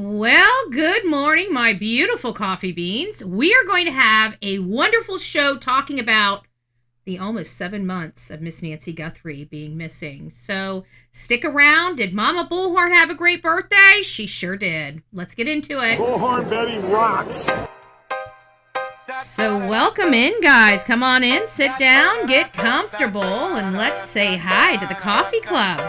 Well, good morning, my beautiful coffee beans. We are going to have a wonderful show talking about the almost 7 months of Miss Nancy Guthrie being missing. So stick around. Did Mama Bullhorn have a great birthday? She sure did. Let's get into it. Bullhorn Betty rocks. So welcome in, guys. Come on in, sit down, get comfortable, and let's say hi to the coffee club.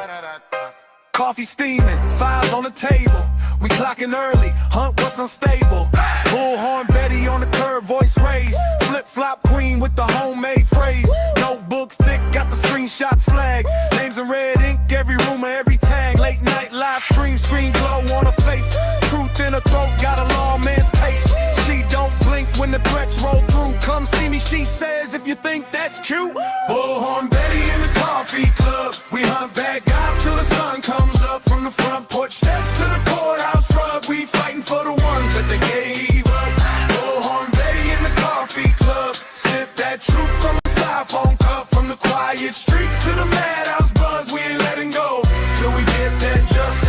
Coffee steaming, files on the table. We clocking early, hunt what's unstable. Bullhorn Betty on the curb, voice raised. Flip-flop queen with the homemade phrase. Notebook thick, got the screenshots flag. Names in red ink, every rumor, every tag. Late night live stream, screen glow on her face. Truth in her throat, got a lawman's pace. She don't blink when the threats roll through. Come see me, she says, if you think that's cute. Bullhorn Betty in the coffee club. We hunt bad guys till the sun comes up. From the front porch steps to the courthouse rug. We fighting for the ones that they gave up. Bullhorn Betty in the coffee club. Sip that truth from a styrofoam cup. From the quiet streets to the madhouse buzz. We ain't letting go till we get that justice.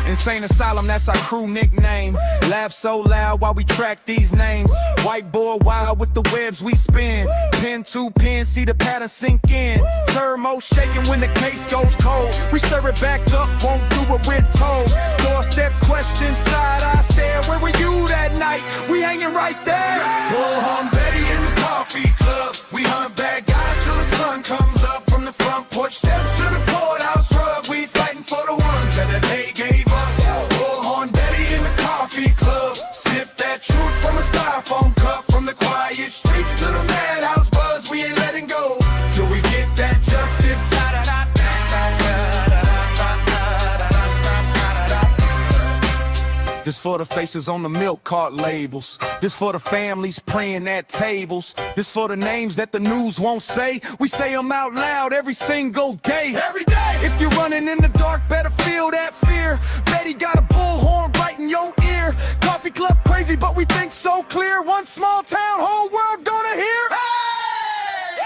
Insane Asylum, that's our crew nickname. Laugh so loud while we track these names. Whiteboard wild with the webs we spin. Pen to pen, see the pattern sink in. Turbo shaking when the case goes cold. We stir it back up, won't do what we're told. Doorstep question, side eye stare. Where were you that night? We hanging right there. Bullhorn Betty in the coffee club. We hunt bad guys till the sun comes up. From the front porch steps to the courthouse rug. We fighting for the ones that they gave up. Bullhorn Betty in the coffee club. Sip that truth from a styrofoam cup. From the quiet streets to the madhouse buzz. We ain't letting go till we get that justice. This for the faces on the milk cart labels. This for the families praying at tables. This for the names that the news won't say. We say them out loud every single day. Every day. If you're running in the dark, better feel that fear. Betty got a bullhorn right in your ear. Coffee club crazy, but we think so clear. One small town, whole world gonna hear. Hey!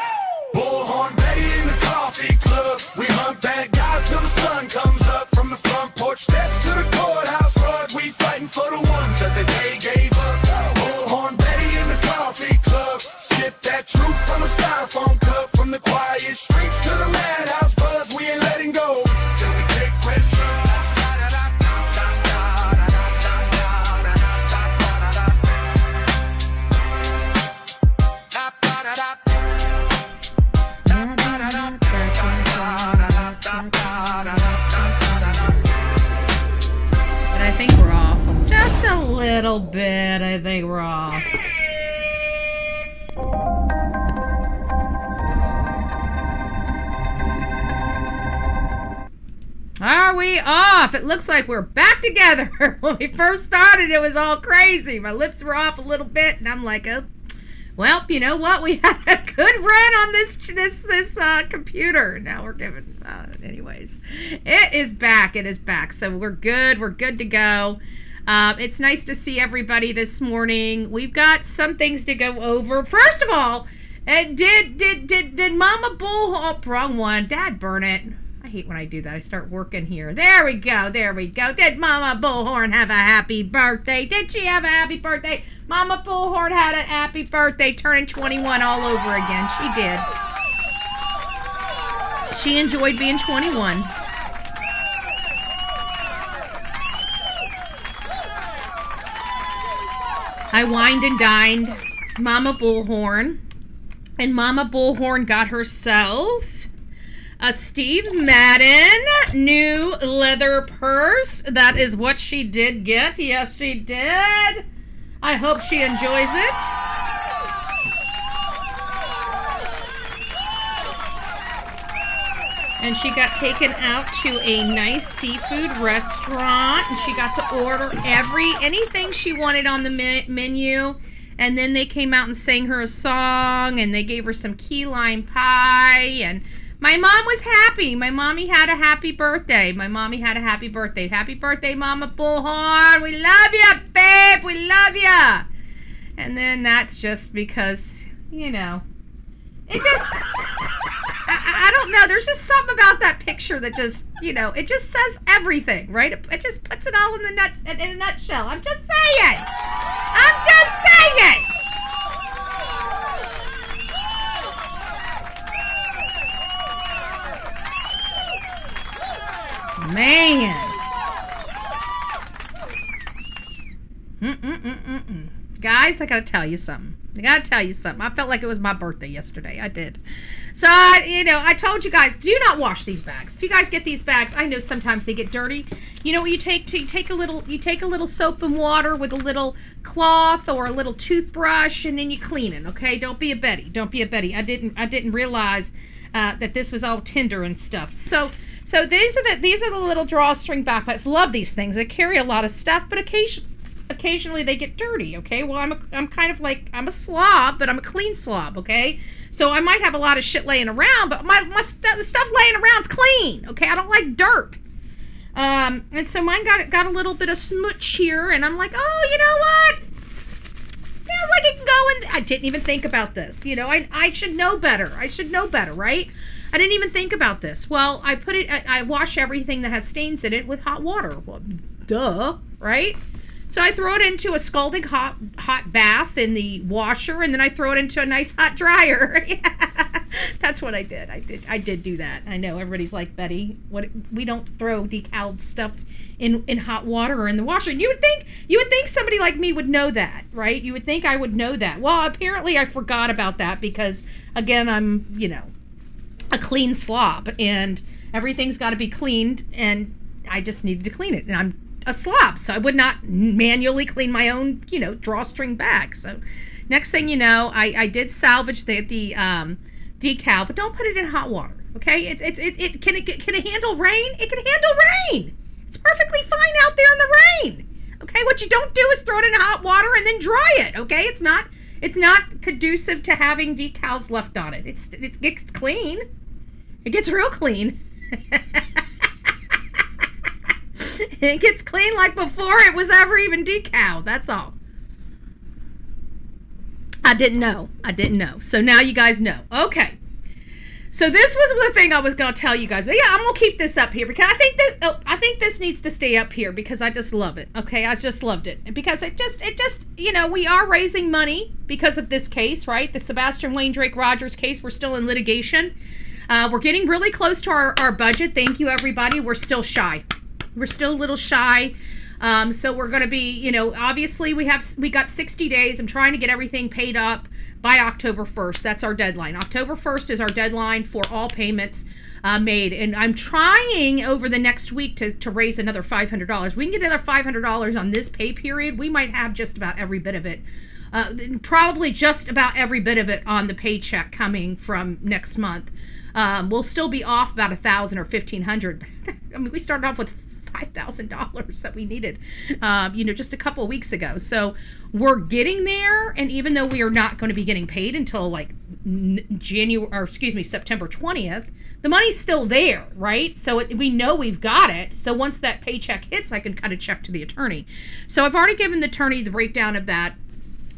Bullhorn Betty in the coffee club. We hunt bad guys till the sun comes up. From the front porch steps to the courthouse rug. We fighting for the ones that the day gave up. Bullhorn Betty in the coffee club. Sip that truth from a styrofoam cup. From the quiet streets to the madhouse buzz. We ain't letting go till we take vengeance. But I think we're off. Just a little bit, I think we're off. Are we off? It looks like we're back together. When we first started, it was all crazy. My lips were off a little bit, and I'm like, oh, well, you know what? We had a good run on this computer. Now we're giving, anyways. It is back. It is back. So we're good. We're good to go. It's nice to see everybody this morning. We've got some things to go over. First of all, did Mama Bull? Oh, wrong one. Dad, burn it. I hate when I do that. I start working here. There we go. There we go. Did Mama Bullhorn have a happy birthday? Did she have a happy birthday? Mama Bullhorn had a happy birthday, turning 21 all over again. She did. She enjoyed being 21. I wined and dined Mama Bullhorn, and Mama Bullhorn got herself a Steve Madden new leather purse. That is what she did get. Yes, she did. I hope she enjoys it. And she got taken out to a nice seafood restaurant, and she got to order anything she wanted on the menu. And then they came out and sang her a song, and they gave her some key lime pie, and my mom was happy. My mommy had a happy birthday. My mommy had a happy birthday. Happy birthday, Mama Bullhorn. We love you, babe. We love you. And then that's just because, you know, It just, I don't know. There's just something about that picture that just, it just says everything, right? It just puts it all in a nutshell. I'm just saying. I'm just saying. Man. Guys, I gotta tell you something. I felt like it was my birthday yesterday. I did. So, I told you guys, do not wash these bags. If you guys get these bags, I know sometimes they get dirty. You know what you take? You take a little soap and water with a little cloth or a little toothbrush, and then you clean it. Okay? Don't be a Betty. I didn't realize that this was all tinder and stuff. So these are the little drawstring backpacks. Love these things. They carry a lot of stuff, but occasionally they get dirty. Okay, well I'm kind of like, I'm a slob, but I'm a clean slob. Okay, so I might have a lot of shit laying around, but the stuff laying around's clean. Okay, I don't like dirt. And so mine got a little bit of smooch here, and I'm like, oh, you know what? Feels like it can go in. I didn't even think about this. I should know better. Right? I didn't even think about this. Well, I wash everything that has stains in it with hot water. Well, duh, right? So I throw it into a scalding hot bath in the washer, and then I throw it into a nice hot dryer. Yeah, that's what I did. I did do that. I know everybody's like, Betty, we don't throw decaled stuff in hot water or in the washer. You would think somebody like me would know that, right? You would think I would know that. Well, apparently I forgot about that because, again, I'm, a clean slob, and everything's got to be cleaned, and I just needed to clean it, and I'm a slob, so I would not manually clean my own, drawstring bag. So next thing you know, I did salvage the decal, but don't put it in hot water. Okay, can it handle rain? It can handle rain. It's perfectly fine out there in the rain. Okay, what you don't do is throw it in hot water and then dry it. Okay, it's not conducive to having decals left on it. It gets clean. It gets real clean. It gets clean like before it was ever even decaled. That's all. I didn't know. So now you guys know. Okay. So this was the thing I was going to tell you guys. But yeah, I'm going to keep this up here because I think this needs to stay up here because I just love it. Okay, I just loved it. Because it just we are raising money because of this case, right? The Sebastian Wayne Drake Rogers case. We're still in litigation. We're getting really close to our budget. Thank you, everybody. We're still shy. We're still a little shy. So we're going to be, obviously we got 60 days. I'm trying to get everything paid up by October 1st. That's our deadline. October 1st is our deadline for all payments made. And I'm trying over the next week to raise another $500. We can get another $500 on this pay period. We might have just about every bit of it. Probably just about every bit of it on the paycheck coming from next month. We'll still be off about $1,000 or $1,500. I mean, we started off with $5,000 that we needed, just a couple of weeks ago. So we're getting there, and even though we are not going to be getting paid until like September 20th, the money's still there, right? So we know we've got it. So once that paycheck hits, I can cut a check to the attorney. So I've already given the attorney the breakdown of that.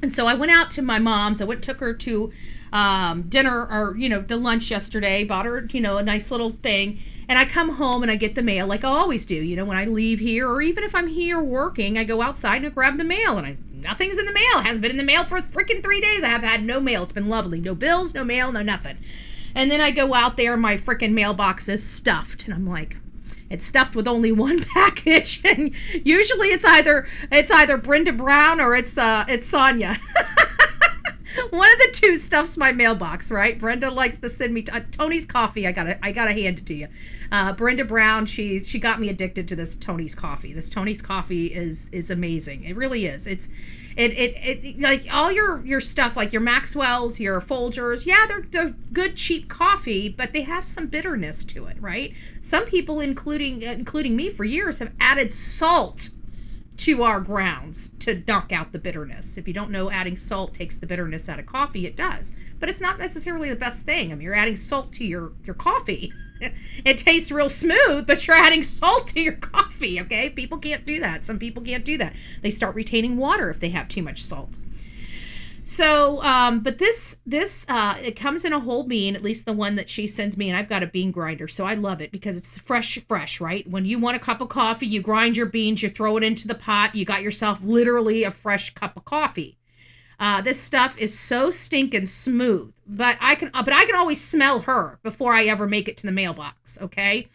And so I went out to my mom's. I took her to dinner or, the lunch yesterday, bought her, a nice little thing. And I come home and I get the mail like I always do. When I leave here, or even if I'm here working, I go outside and I grab the mail, and nothing's in the mail. It hasn't been in the mail for freaking 3 days. I have had no mail. It's been lovely. No bills, no mail, no nothing. And then I go out there, my freaking mailbox is stuffed. And I'm like, it's stuffed with only one package. And usually it's either Brenda Brown or it's Sonia. One of the two stuffs my mailbox, right? Brenda likes to send me Tony's coffee. I gotta hand it to you. Brenda Brown, she got me addicted to this Tony's coffee. This Tony's coffee is amazing. It really is. It like all your stuff, like your Maxwell's, your Folgers. Yeah, they're good cheap coffee, but they have some bitterness to it, right? Some people, including me, for years have added salt to our grounds to knock out the bitterness. If you don't know, adding salt takes the bitterness out of coffee. It does, but it's not necessarily the best thing. I mean, you're adding salt to your coffee. It tastes real smooth, but you're adding salt to your coffee. Okay, people can't do that. Some people can't do that. They start retaining water if they have too much salt. So, but this it comes in a whole bean, at least the one that she sends me, and I've got a bean grinder, so I love it because it's fresh, right? When you want a cup of coffee, you grind your beans, you throw it into the pot, you got yourself literally a fresh cup of coffee. This stuff is so stinking smooth, but I can always smell her before I ever make it to the mailbox. Okay,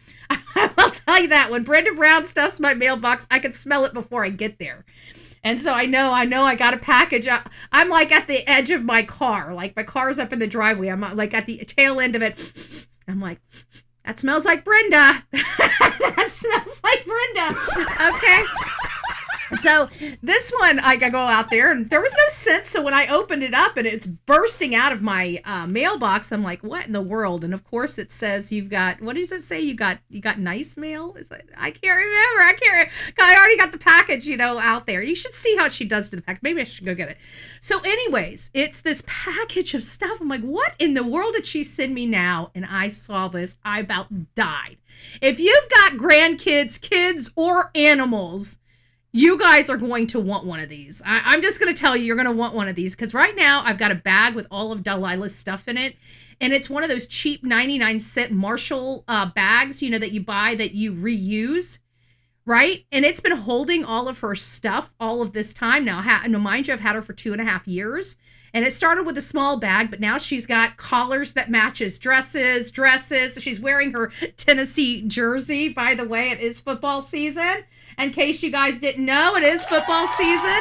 I'll tell you that when Brenda Brown stuffs my mailbox, I can smell it before I get there. And so I know I got a package. I'm like at the edge of my car. Like my car's up in the driveway. I'm like at the tail end of it. I'm like, that smells like Brenda. That smells like Brenda. Okay. So this one, I go out there, and there was no scent. So when I opened it up and it's bursting out of my mailbox, I'm like, what in the world? And of course it says you've got, what does it say? You got nice mail? Is it, I can't remember. I already got the package, out there. You should see how she does to the package. Maybe I should go get it. So anyways, it's this package of stuff. I'm like, what in the world did she send me now? And I saw this. I about died. If you've got grandkids, kids, or animals, you guys are going to want one of these. I'm just going to tell you, you're going to want one of these because right now I've got a bag with all of Delilah's stuff in it. And it's one of those cheap 99-cent Marshall bags, that you buy that you reuse, right? And it's been holding all of her stuff all of this time now. Mind you, I've had her for 2.5 years. And it started with a small bag, but now she's got collars that matches dresses. She's wearing her Tennessee jersey. By the way, it is football season. In case you guys didn't know, it is football season.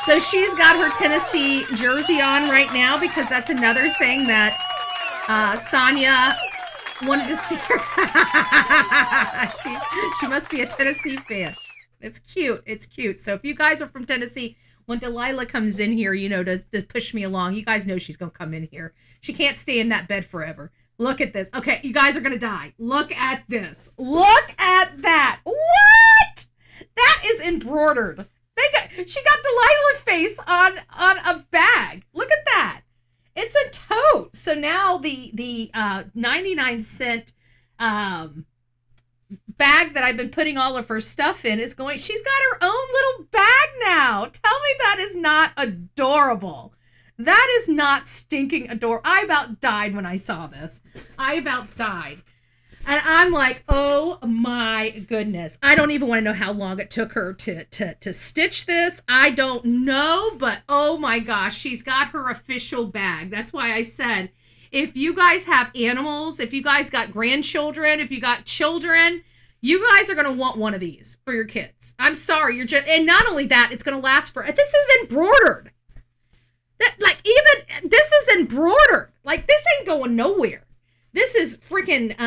So she's got her Tennessee jersey on right now because that's another thing that Sonia wanted to see her. She must be a Tennessee fan. It's cute. So if you guys are from Tennessee, when Delilah comes in here, to push me along, you guys know she's going to come in here. She can't stay in that bed forever. Look at this. Okay, you guys are going to die. Look at this. Look at that. What? That is embroidered. She got Delilah face on a bag. Look at that. It's a tote. So now the 99-cent bag that I've been putting all of her stuff in she's got her own little bag now. Tell me that is not adorable. That is not stinking adorable. I about died when I saw this. I about died. And I'm like, oh my goodness. I don't even want to know how long it took her to stitch this. I don't know, but oh my gosh, she's got her official bag. That's why I said, if you guys have animals, if you guys got grandchildren, if you got children, you guys are going to want one of these for your kids. I'm sorry. And not only that, it's going to last this is embroidered. This is embroidered. This ain't going nowhere. This is freaking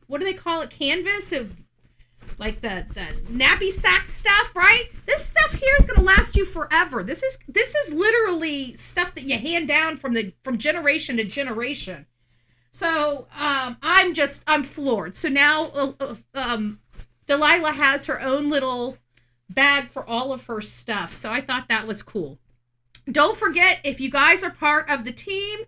what do they call it? Canvas of the nappy sack stuff, right? This stuff here is gonna last you forever. This is literally stuff that you hand down from generation to generation. So I'm floored. So now Delilah has her own little bag for all of her stuff. So I thought that was cool. Don't forget, if you guys are part of the team,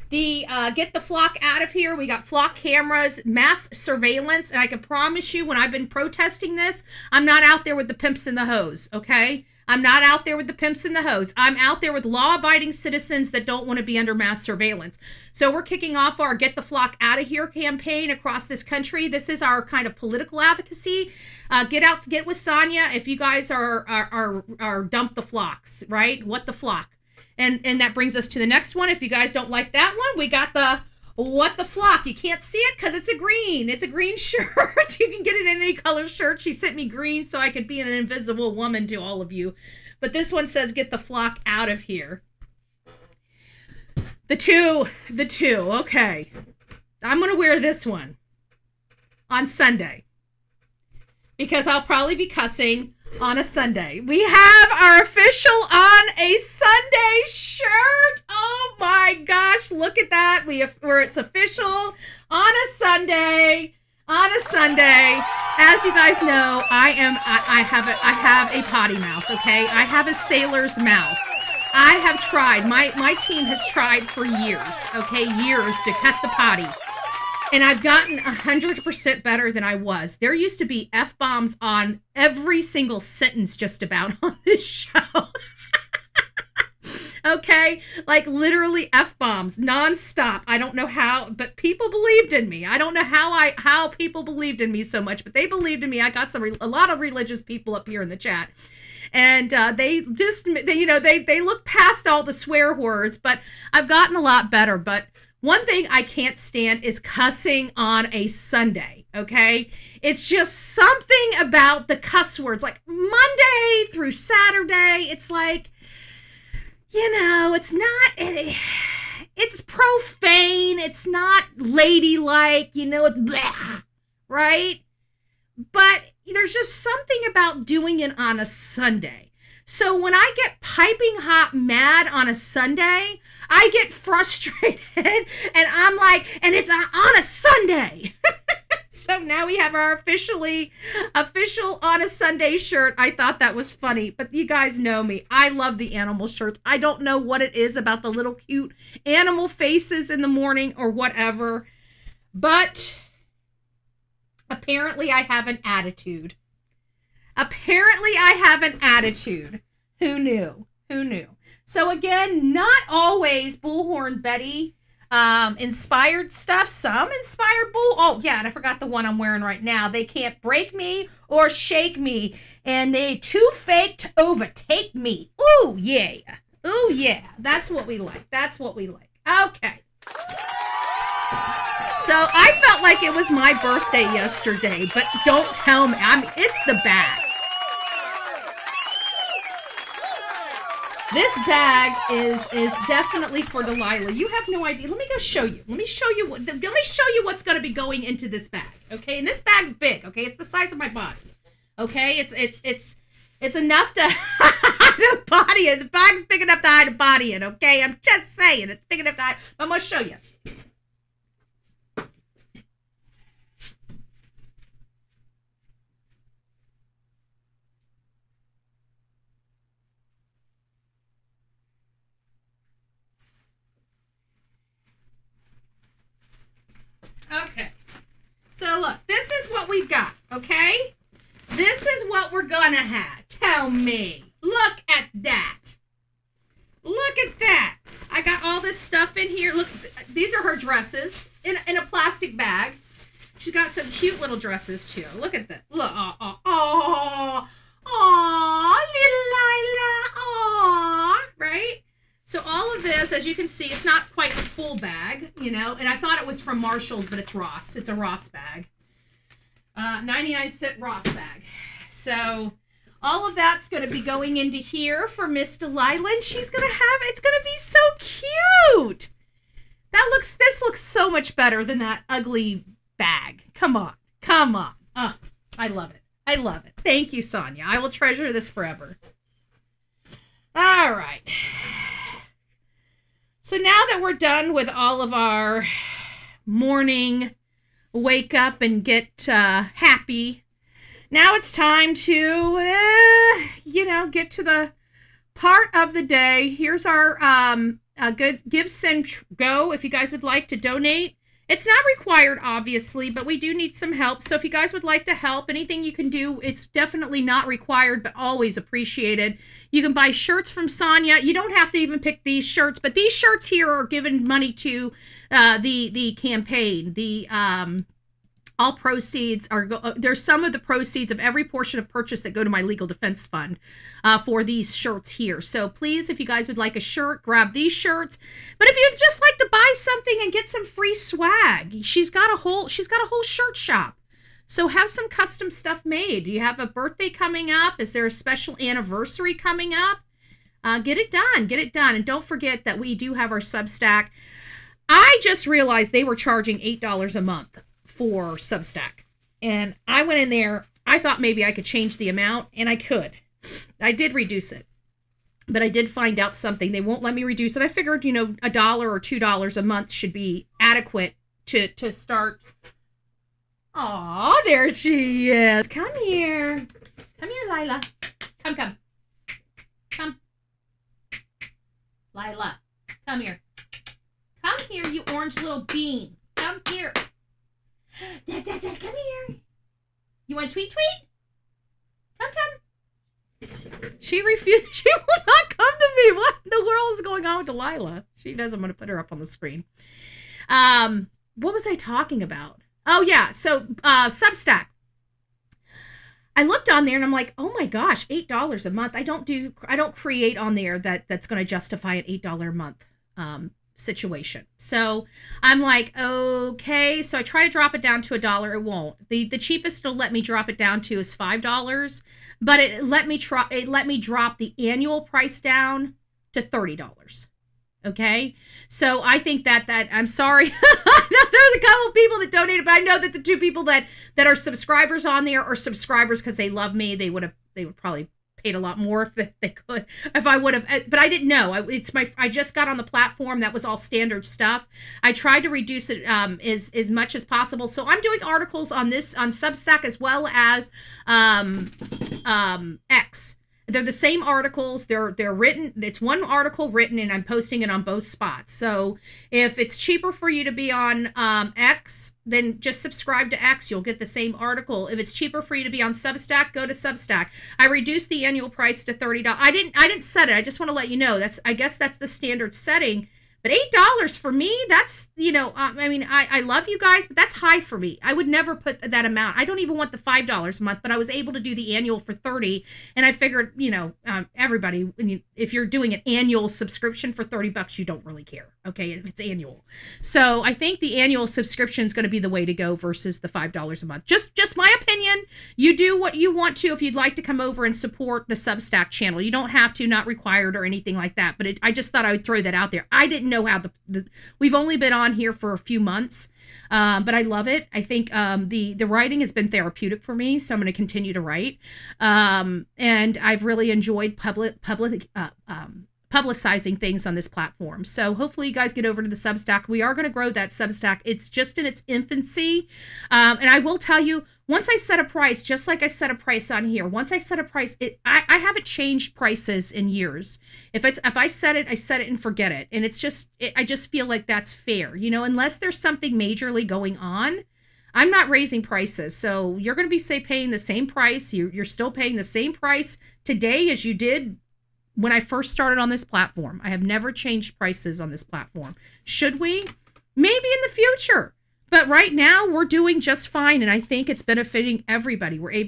the Get the Flock Out of Here, we got flock cameras, mass surveillance, and I can promise you when I've been protesting this, I'm not out there with the pimps and the hoes, okay? I'm not out there with the pimps and the hoes. I'm out there with law-abiding citizens that don't want to be under mass surveillance. So we're kicking off our Get the Flock Out of Here campaign across this country. This is our kind of political advocacy. Get with Sonia if you guys are dump the flocks, right? What the flock? And that brings us to the next one. If you guys don't like that one, we got the What the Flock. You can't see it because it's a green shirt. You can get it in any color shirt. She sent me green so I could be an invisible woman to all of you. But this one says Get the Flock Out of Here. The two. Okay. I'm going to wear this one on Sunday because I'll probably be cussing on a Sunday. We have our official On a Sunday shirt. Oh my gosh, look at that. Where it's official on a Sunday. As you guys know, I have a potty mouth, okay? I have a sailor's mouth. I have tried. My team has tried for years, okay? Years to cut the potty. And I've gotten 100% better than I was. There used to be F-bombs on every single sentence just about on this show. Okay? Like literally F-bombs nonstop. I don't know how, but people believed in me. I don't know how people believed in me so much, but they believed in me. I got a lot of religious people up here in the chat. And they look past all the swear words, but I've gotten a lot better. But one thing I can't stand is cussing on a Sunday, okay? It's just something about the cuss words, like Monday through Saturday. It's like, it's profane. It's not ladylike, it's blech, right? But there's just something about doing it on a Sunday. So when I get piping hot mad on a Sunday, I get frustrated and I'm like, and it's on a Sunday. So now we have our official on a Sunday shirt. I thought that was funny, but you guys know me. I love the animal shirts. I don't know what it is about the little cute animal faces in the morning or whatever, but apparently I have an attitude. Who knew? So again, not always Bullhorn Betty inspired stuff. Some inspired Oh yeah, and I forgot the one I'm wearing right now. They can't break me or shake me, and they too fake to overtake me. Ooh yeah. That's what we like. Okay. So I felt like it was my birthday yesterday, but don't tell me. I mean, it's the bag. This bag is definitely for Delilah. You have no idea. Let me go show you. Let me show you what's going to be going into this bag. Okay, and this bag's big. Okay, it's the size of my body. Okay, it's enough to hide a body in. The bag's big enough to hide a body in. Okay, I'm just saying it's big enough to hide. I'm gonna show you. Okay, so look, this is what we've got, okay? This is what we're gonna have. Tell me. Look at that. Look at that. I got all this stuff in here. Look, these are her dresses in a plastic bag. She's got some cute little dresses too. Look at that. Look, little Lila, right? So all of this, as you can see, it's not quite a full bag, and I thought it was from Marshall's, but it's Ross. It's a Ross bag. 99-cent Ross bag. So all of that's going to be going into here for Miss Delilah, and she's going to it's going to be so cute. This looks so much better than that ugly bag. Come on. Oh, I love it. Thank you, Sonia. I will treasure this forever. All right. So now that we're done with all of our morning wake up and get happy, now it's time to, get to the part of the day. Here's our good Give, Send, Go. If you guys would like to donate, it's not required, obviously, but we do need some help. So if you guys would like to help, anything you can do, it's definitely not required, but always appreciated. You can buy shirts from Sonia. You don't have to even pick these shirts, but these shirts here are giving money to the campaign. All proceeds are, there's some of the proceeds of every portion of purchase that go to my legal defense fund for these shirts here. So please, if you guys would like a shirt, grab these shirts. But if you'd just like to buy something and get some free swag, she's got a whole shirt shop. So have some custom stuff made. Do you have a birthday coming up? Is there a special anniversary coming up? Get it done. And don't forget that we do have our Substack. I just realized they were charging $8 a month for Substack. And I went in there, I thought maybe I could change the amount, and I could. I did reduce it. But I did find out something. They won't let me reduce it. I figured, $1 or $2 a month should be adequate to start. Aw, there she is. Come here. Come here, Lila. Come. Lila, come here. Come here, you orange little bean. Come here. Dad, come here. You want tweet? Come. She refused. She will not come to me. What in the world is going on with Delilah? She doesn't want to put her up on the screen. What was I talking about? Oh yeah, so Substack. I looked on there and I'm like, oh my gosh, $8 a month. I don't create on there that's going to justify an $8 a month situation. So I'm like, okay. So I try to drop it down to $1. It won't. The cheapest it'll let me drop it down to is $5, but it let me drop the annual price down to $30. Okay, so I think that I'm sorry. I know there's a couple of people that donated, but I know that the two people that are subscribers on there are subscribers because they love me. They would probably paid a lot more if they could, if I would have, but I didn't know. I just got on the platform. That was all standard stuff. I tried to reduce it as much as possible. So I'm doing articles on Substack as well as X. They're the same articles. They're written. It's one article written, and I'm posting it on both spots. So if it's cheaper for you to be on X, then just subscribe to X. You'll get the same article. If it's cheaper for you to be on Substack, go to Substack. I reduced the annual price to $30. I didn't set it. I just want to let you know. I guess that's the standard setting. But $8 for me, that's, I mean, I love you guys, but that's high for me. I would never put that amount. I don't even want the $5 a month, but I was able to do the annual for $30. And I figured, everybody, if you're doing an annual subscription for $30, you don't really care. Okay, if it's annual. So I think the annual subscription is going to be the way to go versus the $5 a month. Just my opinion. You do what you want to if you'd like to come over and support the Substack channel. You don't have to, not required or anything like that. But I just thought I would throw that out there. I didn't know how we've only been on here for a few months, but I love it. I think the writing has been therapeutic for me, so I'm going to continue to write. And I've really enjoyed publicizing things on this platform. So hopefully you guys get over to the Substack. We are going to grow that Substack. It's just in its infancy. And I will tell you, once I set a price, just like I set a price on here, once I set a price, I haven't changed prices in years. If I set it, I set it and forget it. And it's just, I just feel like that's fair. Unless there's something majorly going on, I'm not raising prices. So you're going to be, paying the same price. You're still paying the same price today as you did when I first started on this platform. I have never changed prices on this platform. Should we? Maybe in the future. But right now we're doing just fine. And I think it's benefiting everybody. I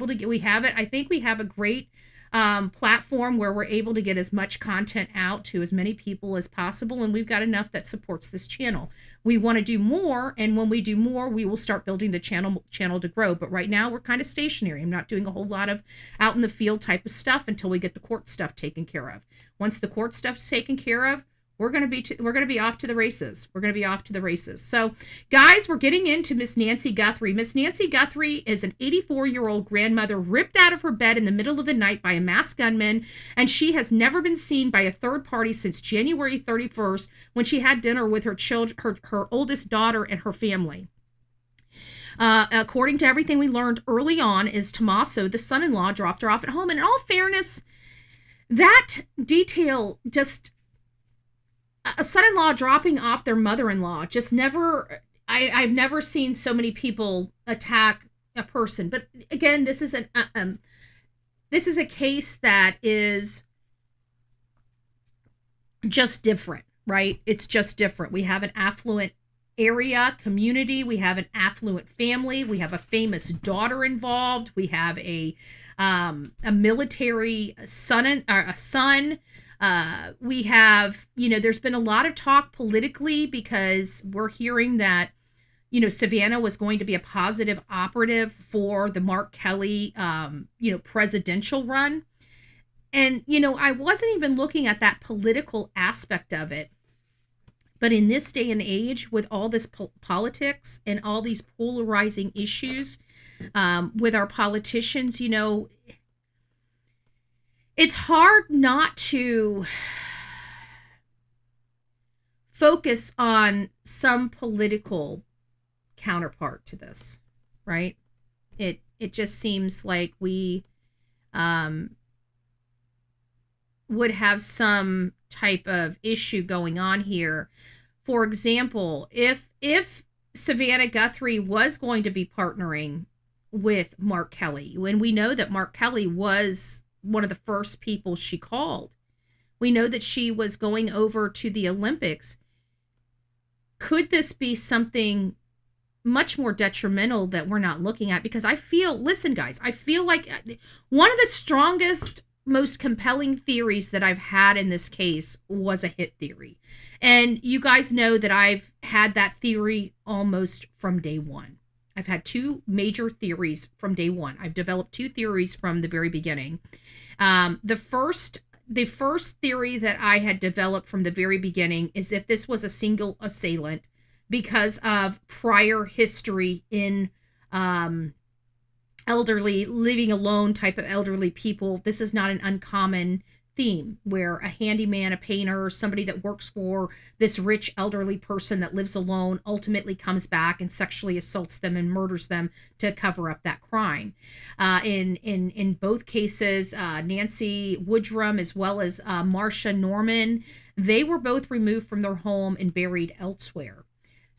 think we have a great platform where we're able to get as much content out to as many people as possible. And we've got enough that supports this channel. We want to do more. And when we do more, we will start building the channel to grow. But right now we're kind of stationary. I'm not doing a whole lot of out in the field type of stuff until we get the court stuff taken care of. Once the court stuff's taken care of, we're going to be off to the races. We're going to be off to the races. So, guys, we're getting into Miss Nancy Guthrie. Miss Nancy Guthrie is an 84-year-old grandmother ripped out of her bed in the middle of the night by a masked gunman, and she has never been seen by a third party since January 31st when she had dinner with her oldest daughter and her family. According to everything we learned early on, is Tommaso, the son-in-law, dropped her off at home. And in all fairness, that detail just... a son-in-law dropping off their mother-in-law just never, I've never seen so many people attack a person. But again, this is a case that is just different, right? It's just different. We have an affluent area, community. We have an affluent family. We have a famous daughter involved. We have a military son. We have, there's been a lot of talk politically because we're hearing that, Savannah was going to be a positive operative for the Mark Kelly, presidential run. And, I wasn't even looking at that political aspect of it. But in this day and age, with all this politics and all these polarizing issues with our politicians, it's hard not to focus on some political counterpart to this, right? It just seems like we would have some type of issue going on here. For example, if Savannah Guthrie was going to be partnering with Mark Kelly, when we know that Mark Kelly was one of the first people she called. We know that she was going over to the Olympics. Could this be something much more detrimental that we're not looking at? Because listen guys, I feel like one of the strongest, most compelling theories that I've had in this case was a hit theory. And you guys know that I've had that theory almost from day one. I've had two major theories from day one. I've developed two theories from the very beginning. The first theory that I had developed from the very beginning is if this was a single assailant because of prior history in elderly, living alone type of elderly people. This is not an uncommon theme where a handyman, a painter, somebody that works for this rich elderly person that lives alone ultimately comes back and sexually assaults them and murders them to cover up that crime. In both cases, Nancy Woodrum as well as Marcia Norman, they were both removed from their home and buried elsewhere.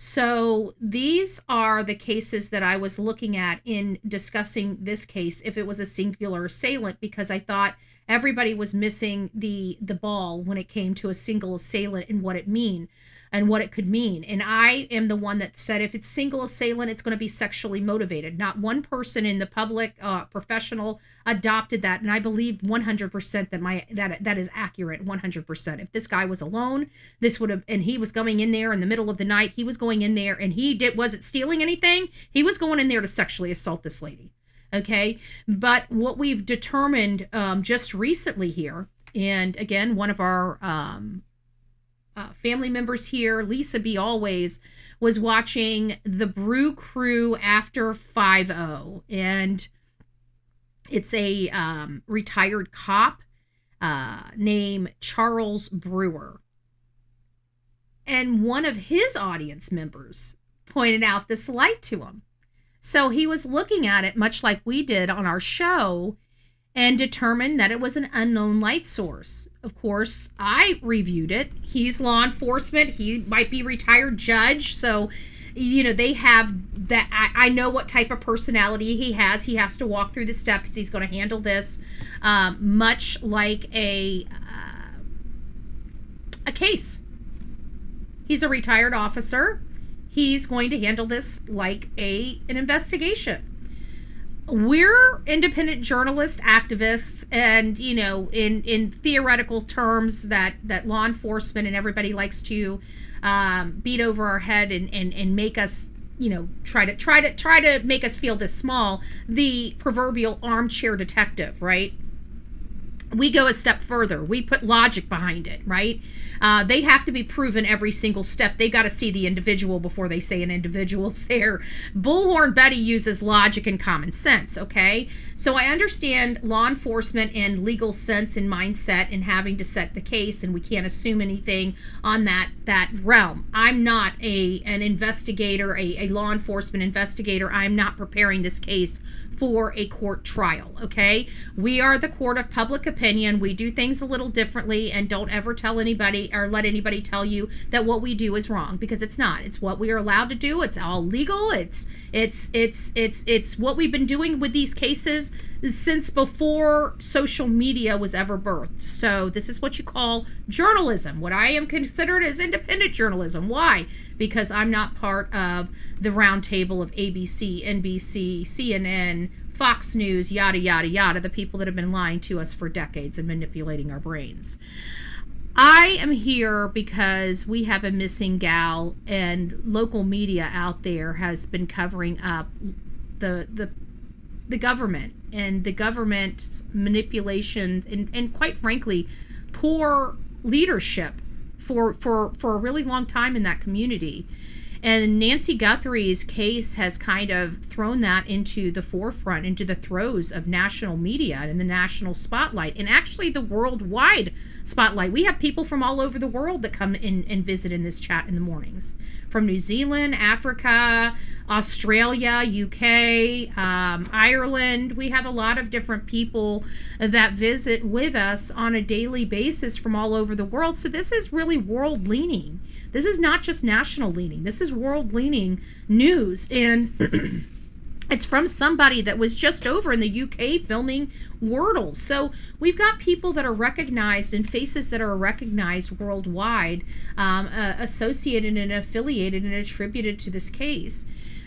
So these are the cases that I was looking at in discussing this case if it was a singular assailant, because I thought everybody was missing the ball when it came to a single assailant and what it could mean. And I am the one that said if it's single assailant, it's going to be sexually motivated. Not one person in the public, professional, adopted that, and I believe 100% that is accurate. 100%. If this guy was alone, this would have, and he was going in there in the middle of the night. He was going in there, and wasn't stealing anything. He was going in there to sexually assault this lady. Okay, but what we've determined just recently here, and again, one of our family members here, Lisa B. Always, was watching the Brew Crew after 5-0, and it's a retired cop named Charles Brewer. And one of his audience members pointed out this light to him. So he was looking at it much like we did on our show and determined that it was an unknown light source. Of course, I reviewed it. He's law enforcement. He might be retired judge. So, they have that. I know what type of personality he has. He has to walk through the steps. He's going to handle this much like a case. He's a retired officer. He's going to handle this like an investigation. We're independent journalists, activists, and in theoretical terms that law enforcement and everybody likes to beat over our head and make us try to make us feel this small. The proverbial armchair detective, right? We go a step further. We put logic behind it, right? They have to be proven every single step. They got to see the individual before they say an individual's there. Bullhorn Betty uses logic and common sense, okay? So I understand law enforcement and legal sense and mindset and having to set the case, and we can't assume anything on that realm. I'm not an investigator, a law enforcement investigator. I'm not preparing this case for a court trial, okay? We are the court of public opinion. We do things a little differently, and don't ever tell anybody or let anybody tell you that what we do is wrong, because it's not. It's what we are allowed to do. It's all legal. It's what we've been doing with these cases since before social media was ever birthed. So this is what you call journalism. What I am considered as independent journalism. Why? Because I'm not part of the round table of ABC, NBC, CNN, Fox News, yada, yada, yada, the people that have been lying to us for decades and manipulating our brains. I am here because we have a missing gal, and local media out there has been covering up the government and the government's manipulations and quite frankly, poor leadership for a really long time in that community. And Nancy Guthrie's case has kind of thrown that into the forefront, into the throes of national media and the national spotlight, and actually the worldwide spotlight. We have people from all over the world that come in and visit in this chat in the mornings. From New Zealand, Africa, Australia, UK, Ireland. We have a lot of different people that visit with us on a daily basis from all over the world. So this is really world leaning. This is not just national leaning. This is world leaning news. And It's from somebody that was just over in the UK filming Wordle. So we've got people that are recognized and faces that are recognized worldwide, associated and affiliated and attributed to this case.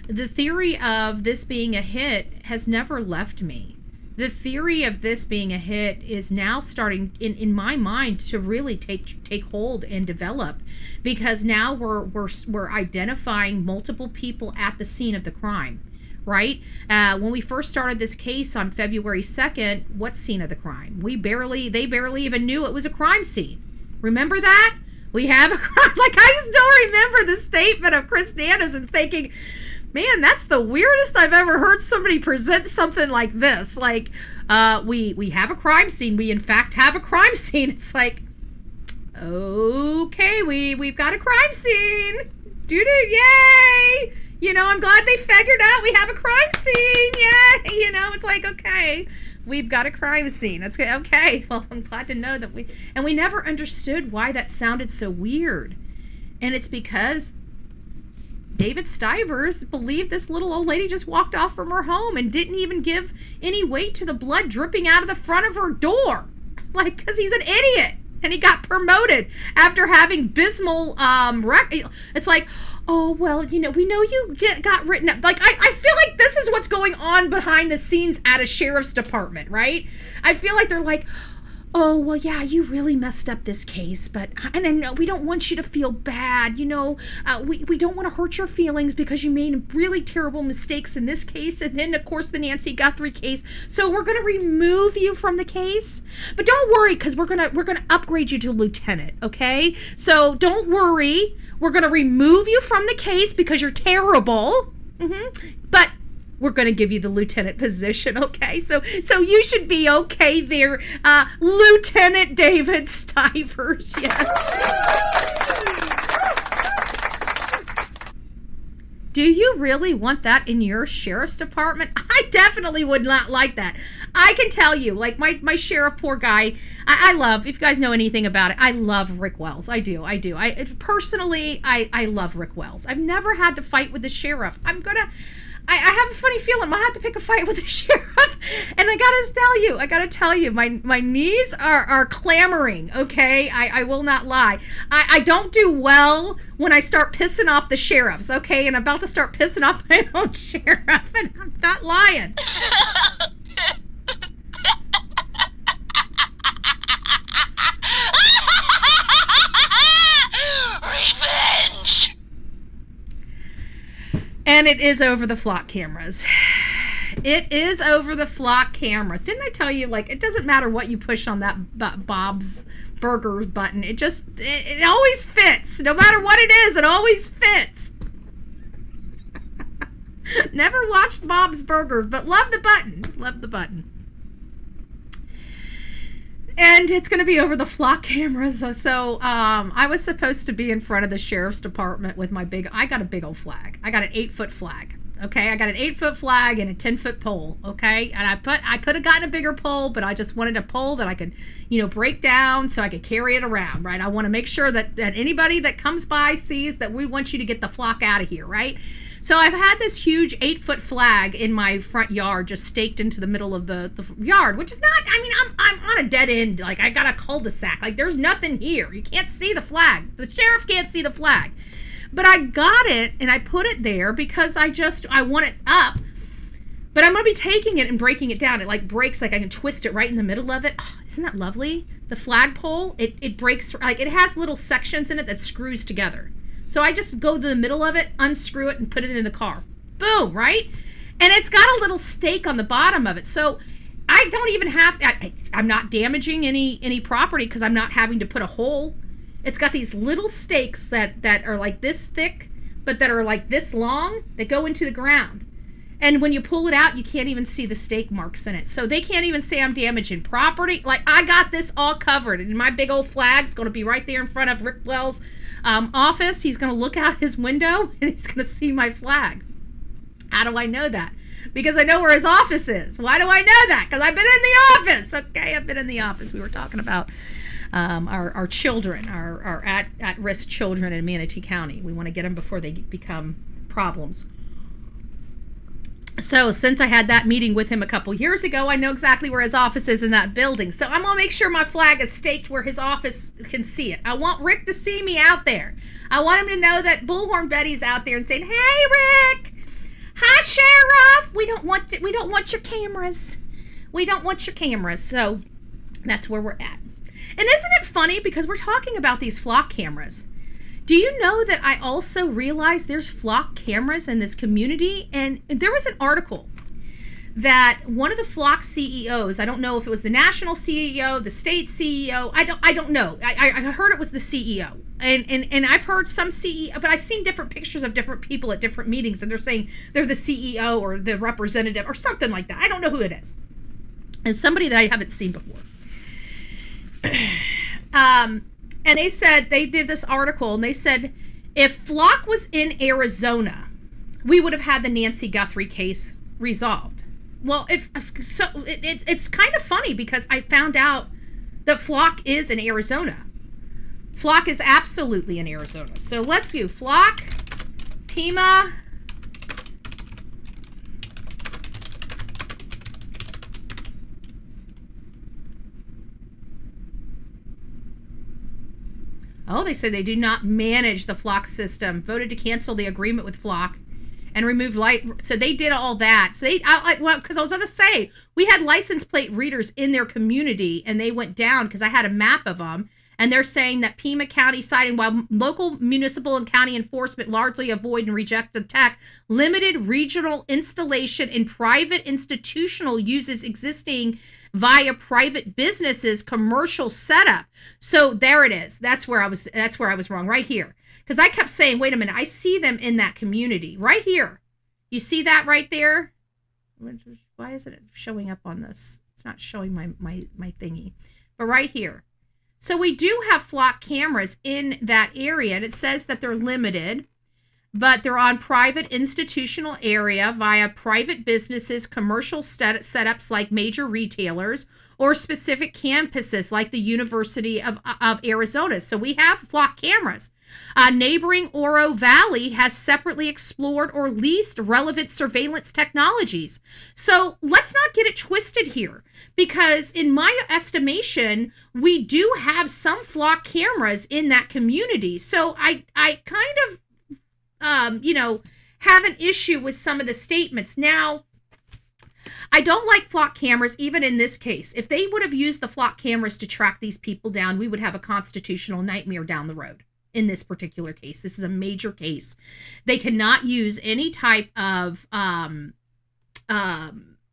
The theory of this being a hit has never left me. The theory of this being a hit is now starting, in my mind, to really take hold and develop, because now we're identifying multiple people at the scene of the crime. Right? When we first started this case on February 2nd, what scene of the crime? They barely even knew it was a crime scene. Remember that? We have a crime. Like, I still remember the statement of Chris Nanos and thinking, man, that's the weirdest I've ever heard somebody present something like this. Like, we have a crime scene. We, in fact, have a crime scene. It's like, okay, we've got a crime scene. Doo-doo, yay! You know, I'm glad they figured out we have a crime scene. Yeah, you know, it's like, okay, we've got a crime scene. That's good. Okay, well, I'm glad to know that we never understood why that sounded so weird. And it's because David Stivers believed this little old lady just walked off from her home and didn't even give any weight to the blood dripping out of the front of her door. Like, because he's an idiot. And he got promoted after having abysmal it's like, oh, well, you know, we know you got written up. Like, I feel like this is what's going on behind the scenes at a sheriff's department, right? I feel like they're like, oh, well, yeah, you really messed up this case, and I know we don't want you to feel bad, you know, we don't want to hurt your feelings because you made really terrible mistakes in this case, and then, of course, the Nancy Guthrie case, so we're going to remove you from the case, but don't worry, because we're gonna upgrade you to lieutenant, okay? So don't worry, we're going to remove you from the case because you're terrible, but we're going to give you the lieutenant position, okay? So you should be okay there, Lieutenant David Stivers, yes. Do you really want that in your sheriff's department? I definitely would not like that. I can tell you, like my sheriff, poor guy, I love, if you guys know anything about it, I love Rick Wells. I do. Personally, I love Rick Wells. I've never had to fight with the sheriff. I have a funny feeling I'm gonna have to pick a fight with the sheriff, and I gotta tell you, my knees are clamoring, okay? I will not lie. I don't do well when I start pissing off the sheriffs, okay? And I'm about to start pissing off my own sheriff, and I'm not lying. Revenge! And it is over the flock cameras. It is over the flock cameras. Didn't I tell you, like, it doesn't matter what you push on that Bob's Burgers button. It always fits. No matter what it is, it always fits. Never watched Bob's Burgers, but love the button. Love the button. And it's going to be over the flock cameras. So I was supposed to be in front of the sheriff's department with I got a big old flag. I got an 8-foot flag. Okay, I got an 8-foot flag and a 10-foot pole. Okay, and I could have gotten a bigger pole, but I just wanted a pole that I could, break down so I could carry it around, right? I want to make sure that anybody that comes by sees that we want you to get the flock out of here, right? So I've had this huge 8-foot flag in my front yard, just staked into the middle of the yard, which is not, I'm on a dead end. Like, I got a cul-de-sac. Like, there's nothing here. You can't see the flag. The sheriff can't see the flag. But I got it, and I put it there because I want it up. But I'm going to be taking it and breaking it down. It, like, breaks, like, I can twist it right in the middle of it. Oh, isn't that lovely? The flagpole, it breaks, like, it has little sections in it that screws together. So I just go to the middle of it, unscrew it, and put it in the car. Boom, right? And it's got a little stake on the bottom of it. So I don't even have, I'm not damaging any property because I'm not having to put a hole. It's got these little stakes that are like this thick, but that are like this long, that go into the ground. And when you pull it out, you can't even see the stake marks in it. So they can't even say I'm damaging property. Like, I got this all covered. And my big old flag's going to be right there in front of Rick Wells' office. He's going to look out his window, and he's going to see my flag. How do I know that? Because I know where his office is. Why do I know that? Because I've been in the office. Okay, I've been in the office. We were talking about our children, our at-risk children in Manatee County. We want to get them before they become problems. So since I had that meeting with him a couple years ago, I know exactly where his office is in that building. So I'm going to make sure my flag is staked where his office can see it. I want Rick to see me out there. I want him to know that Bullhorn Betty's out there and saying, "Hey, Rick. Hi, Sheriff. We don't want your cameras. We don't want your cameras." So that's where we're at. And isn't it funny, because we're talking about these flock cameras? Do you know that I also realized there's flock cameras in this community? And there was an article that one of the flock CEOs, I don't know if it was the national CEO, the state CEO, I don't know. I heard it was the CEO. And I've heard some CEO, but I've seen different pictures of different people at different meetings, and they're saying they're the CEO or the representative or something like that. I don't know who it is. And somebody that I haven't seen before. And they said, they did this article, and they said, if Flock was in Arizona, we would have had the Nancy Guthrie case resolved. Well, it's kind of funny, because I found out that Flock is in Arizona. Flock is absolutely in Arizona. So let's do Flock, Pima, oh, they said they do not manage the Flock system. Voted to cancel the agreement with Flock and remove light. So they did all that. So because I was about to say, we had license plate readers in their community, and they went down because I had a map of them. And they're saying that Pima County citing, while local municipal and county enforcement largely avoid and reject the tech, limited regional installation in private institutional uses existing via private businesses commercial setup. So there it is. That's where I was wrong, right here. Because I kept saying, wait a minute, I see them in that community right here. You see that right there? Why isn't it showing up on this? It's not showing my thingy. But right here. So we do have Flock cameras in that area, and it says that they're limited, but they're on private institutional area via private businesses, commercial setups like major retailers, or specific campuses like the University of Arizona. So we have Flock cameras. Neighboring Oro Valley has separately explored or leased relevant surveillance technologies. So let's not get it twisted here, because in my estimation, we do have some Flock cameras in that community. So I kind of have an issue with some of the statements. Now, I don't like Flock cameras, even in this case. If they would have used the Flock cameras to track these people down, we would have a constitutional nightmare down the road. In this particular case, this is a major case. They cannot use any type of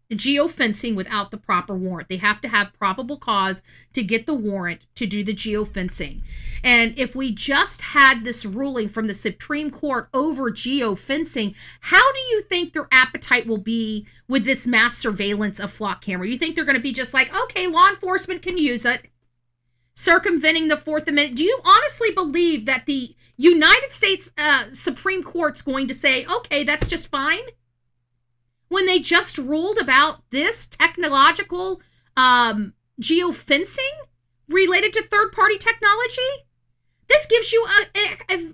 geofencing without the proper warrant. They have to have probable cause to get the warrant to do the geofencing. And if we just had this ruling from the Supreme Court over geofencing, how do you think their appetite will be with this mass surveillance of Flock camera? You think they're going to be just like, okay, law enforcement can use it, circumventing the Fourth Amendment? Do you honestly believe that the United States Supreme Court's going to say, okay, that's just fine? When they just ruled about this technological geofencing related to third-party technology? This gives you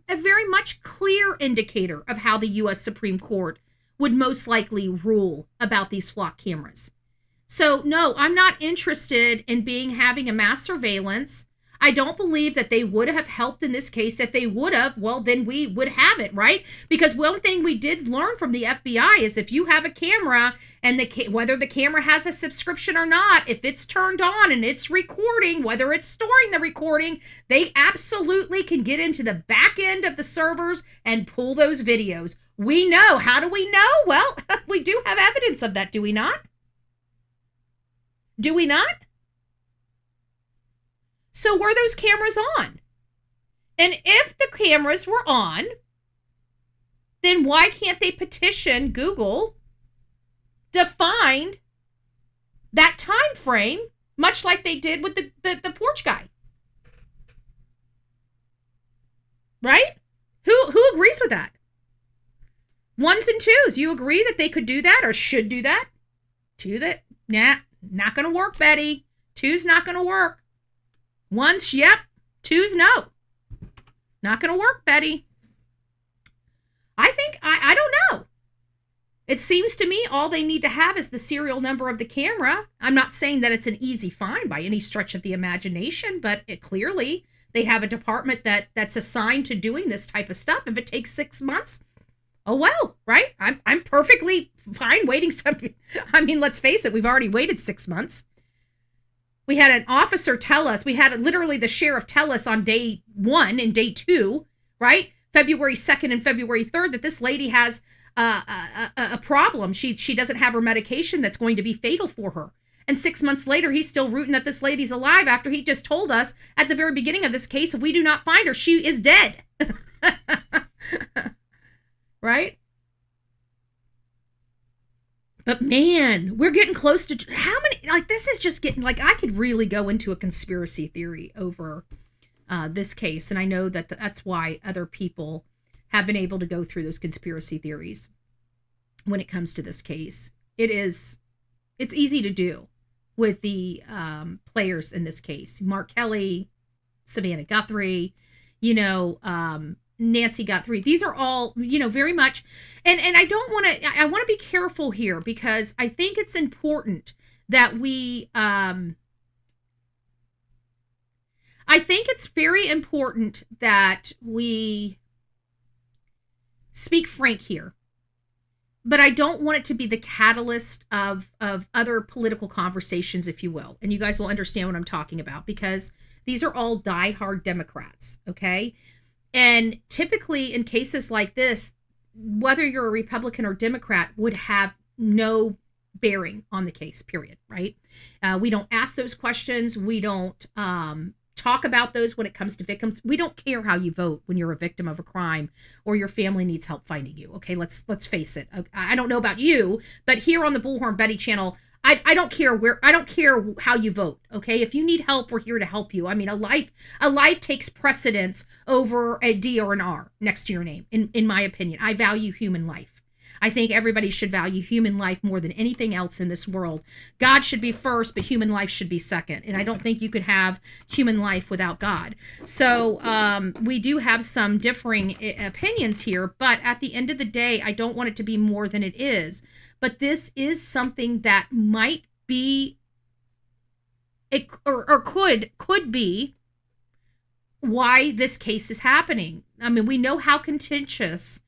a very much clear indicator of how the U.S. Supreme Court would most likely rule about these Flock cameras. So, no, I'm not interested in having a mass surveillance. I don't believe that they would have helped in this case. If they would have, well, then we would have it, right? Because one thing we did learn from the FBI is if you have a camera, and whether the camera has a subscription or not, if it's turned on and it's recording, whether it's storing the recording, they absolutely can get into the back end of the servers and pull those videos. We know. How do we know? Well, we do have evidence of that, do we not? Do we not? So were those cameras on? And if the cameras were on, then why can't they petition Google to find that time frame, much like they did with the porch guy? Right? Who agrees with that? Ones and twos. You agree that they could do that or should do that? Nah. Not going to work, Betty. Two's not going to work. One's, yep. Two's, no. Not going to work, Betty. I think, I don't know. It seems to me all they need to have is the serial number of the camera. I'm not saying that it's an easy find by any stretch of the imagination, but clearly they have a department that's assigned to doing this type of stuff. If it takes 6 months, oh well, right? I'm perfectly fine waiting some. I mean, let's face it, we've already waited 6 months. We had an officer tell us, we had literally the sheriff tell us on day 1 and day 2, right? February 2nd and February 3rd, that this lady has a problem. She doesn't have her medication that's going to be fatal for her. And 6 months later, he's still rooting that this lady's alive after he just told us at the very beginning of this case, if we do not find her, she is dead. Right? But man, we're getting close to how many, like this is just getting, like I could really go into a conspiracy theory over this case. And I know that that's why other people have been able to go through those conspiracy theories when it comes to this case. It's easy to do with the players in this case. Mark Kelly, Savannah Guthrie, Nancy Guthrie. These are all, very much, and I don't want to, I want to be careful here because I think it's important that we, I think it's very important that we speak frank here, but I don't want it to be the catalyst of other political conversations, if you will. And you guys will understand what I'm talking about because these are all diehard Democrats, okay? And typically in cases like this, whether you're a Republican or Democrat would have no bearing on the case, period, right? We don't ask those questions. We don't talk about those when it comes to victims. We don't care how you vote when you're a victim of a crime or your family needs help finding you. Okay, let's face it. I don't know about you, but here on the Bullhorn Betty channel, I don't care how you vote. Okay, if you need help, we're here to help you. I mean, a life takes precedence over a D or an R next to your name. In my opinion, I value human life. I think everybody should value human life more than anything else in this world. God should be first, but human life should be second. And I don't think you could have human life without God. So we do have some differing opinions here, but at the end of the day, I don't want it to be more than it is. But this is something that might be, or could be why this case is happening. I mean, we know how contentious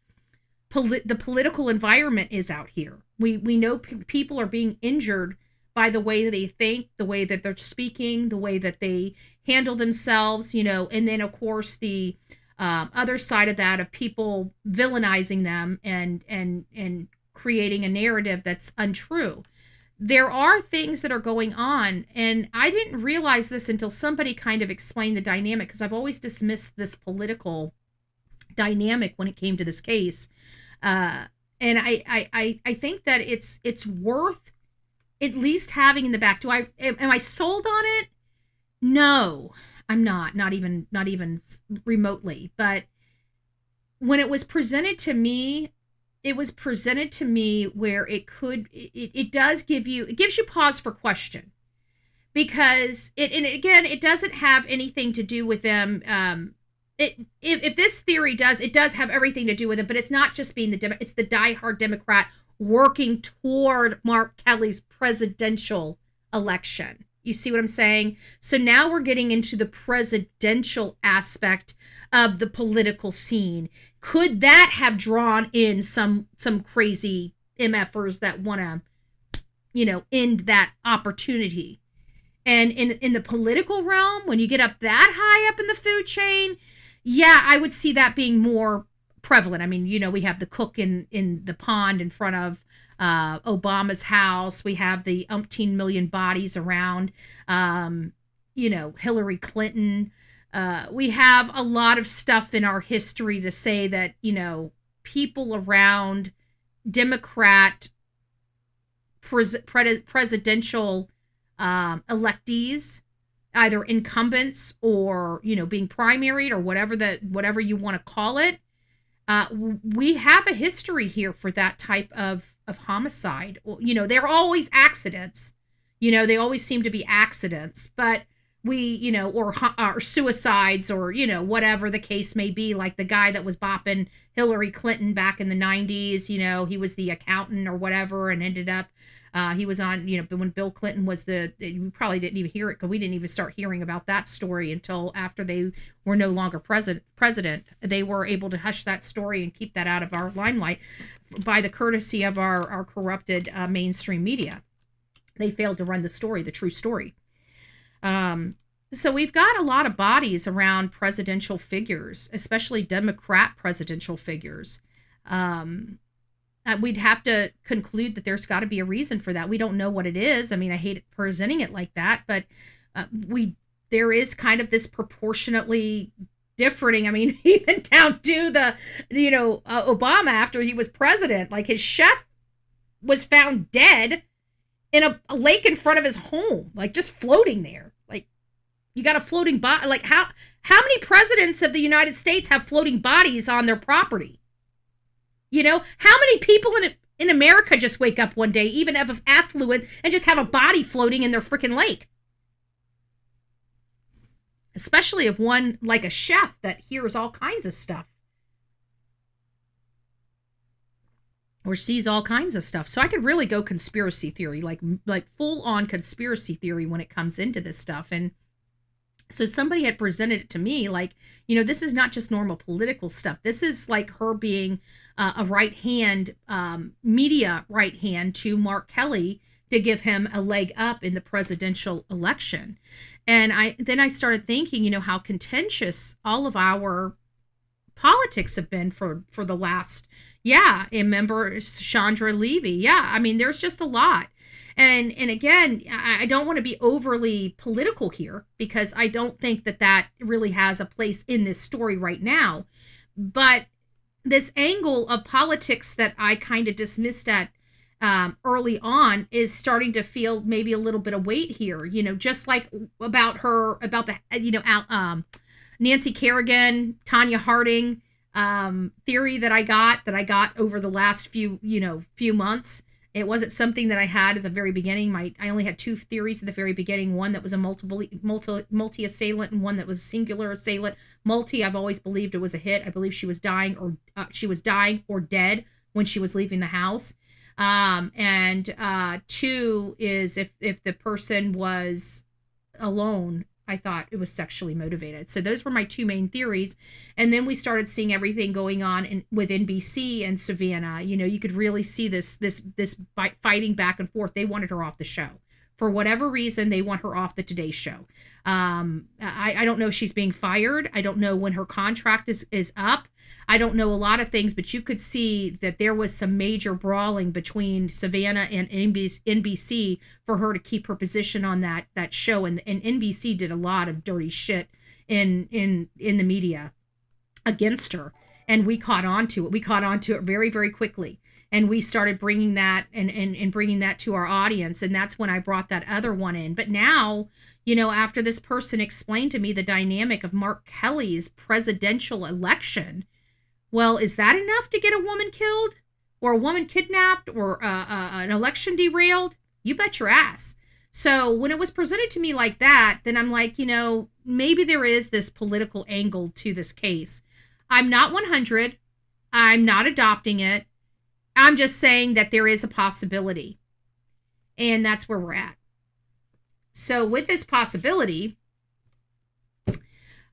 the political environment is out here. We know people are being injured by the way that they think, the way that they're speaking, the way that they handle themselves, and then of course the other side of that of people villainizing them and creating a narrative that's untrue. There are things that are going on, and I didn't realize this until somebody kind of explained the dynamic, because I've always dismissed this political dynamic when it came to this case. And I think that it's worth at least having in the back. Am I sold on it? No, I'm not even remotely. But when it was presented to me, where it gives you pause for question, because it doesn't have anything to do with them. If this theory does have everything to do with it, but it's not just being it's the diehard Democrat working toward Mark Kelly's presidential election. You see what I'm saying? So now we're getting into the presidential aspect of the political scene. Could that have drawn in some crazy MFers that want to, end that opportunity? And in the political realm, when you get up that high up in the food chain, yeah, I would see that being more prevalent. I mean, we have the cook in the pond in front of Obama's house. We have the umpteen million bodies around, Hillary Clinton. We have a lot of stuff in our history to say that, people around Democrat presidential electees, either incumbents or being primaried or whatever you want to call it. We have a history here for that type of homicide. They're always accidents. They always seem to be accidents, but or suicides, or, whatever the case may be, like the guy that was bopping Hillary Clinton back in the 90s, he was the accountant or whatever, and ended up, he was on, when Bill Clinton was we probably didn't even hear it, because we didn't even start hearing about that story until after they were no longer president. They were able to hush that story and keep that out of our limelight by the courtesy of our corrupted mainstream media. They failed to run the true story. So we've got a lot of bodies around presidential figures, especially Democrat presidential figures. We'd have to conclude that there's got to be a reason for that. We don't know what it is. I mean, I hate presenting it like that, but there is kind of this proportionately differing. I mean, even down to the, Obama after he was president, like his chef was found dead in a lake in front of his home, like just floating there. Like, you got a floating body. Like, how many presidents of the United States have floating bodies on their property? How many people in America just wake up one day, even of affluent, and just have a body floating in their freaking lake? Especially of one like a chef that hears all kinds of stuff. Or sees all kinds of stuff. So I could really go conspiracy theory, like full on conspiracy theory when it comes into this stuff. And so somebody had presented it to me like, this is not just normal political stuff. This is like her being a right hand, media right hand to Mark Kelly to give him a leg up in the presidential election. And then I started thinking, how contentious all of our politics have been for the last, and remember Chandra Levy. I mean, there's just a lot. And again, I don't want to be overly political here, because I don't think that really has a place in this story right now. But this angle of politics that I kind of dismissed at early on is starting to feel maybe a little bit of weight here, just like about the, Nancy Kerrigan, Tanya Harding theory that I got over the last few months. It wasn't something that I had at the very beginning. I only had two theories at the very beginning. One that was a multi-assailant, and one that was a singular assailant. Multi, I've always believed it was a hit. I believe she was dying or dead when she was leaving the house. And two is if the person was alone, I thought it was sexually motivated. So those were my two main theories. And then we started seeing everything going on with NBC and Savannah. You could really see this fighting back and forth. They wanted her off the show. For whatever reason, they want her off the Today Show. I don't know if she's being fired. I don't know when her contract is up. I don't know a lot of things, but you could see that there was some major brawling between Savannah and NBC for her to keep her position on that show. And NBC did a lot of dirty shit in the media against her. And we caught on to it. We caught on to it very, very quickly. And we started bringing that and bringing that to our audience. And that's when I brought that other one in. But now, after this person explained to me the dynamic of Mark Kelly's presidential election, well, is that enough to get a woman killed or a woman kidnapped or an election derailed? You bet your ass. So when it was presented to me like that, then I'm like, maybe there is this political angle to this case. I'm not 100. I'm not adopting it. I'm just saying that there is a possibility. And that's where we're at. So with this possibility,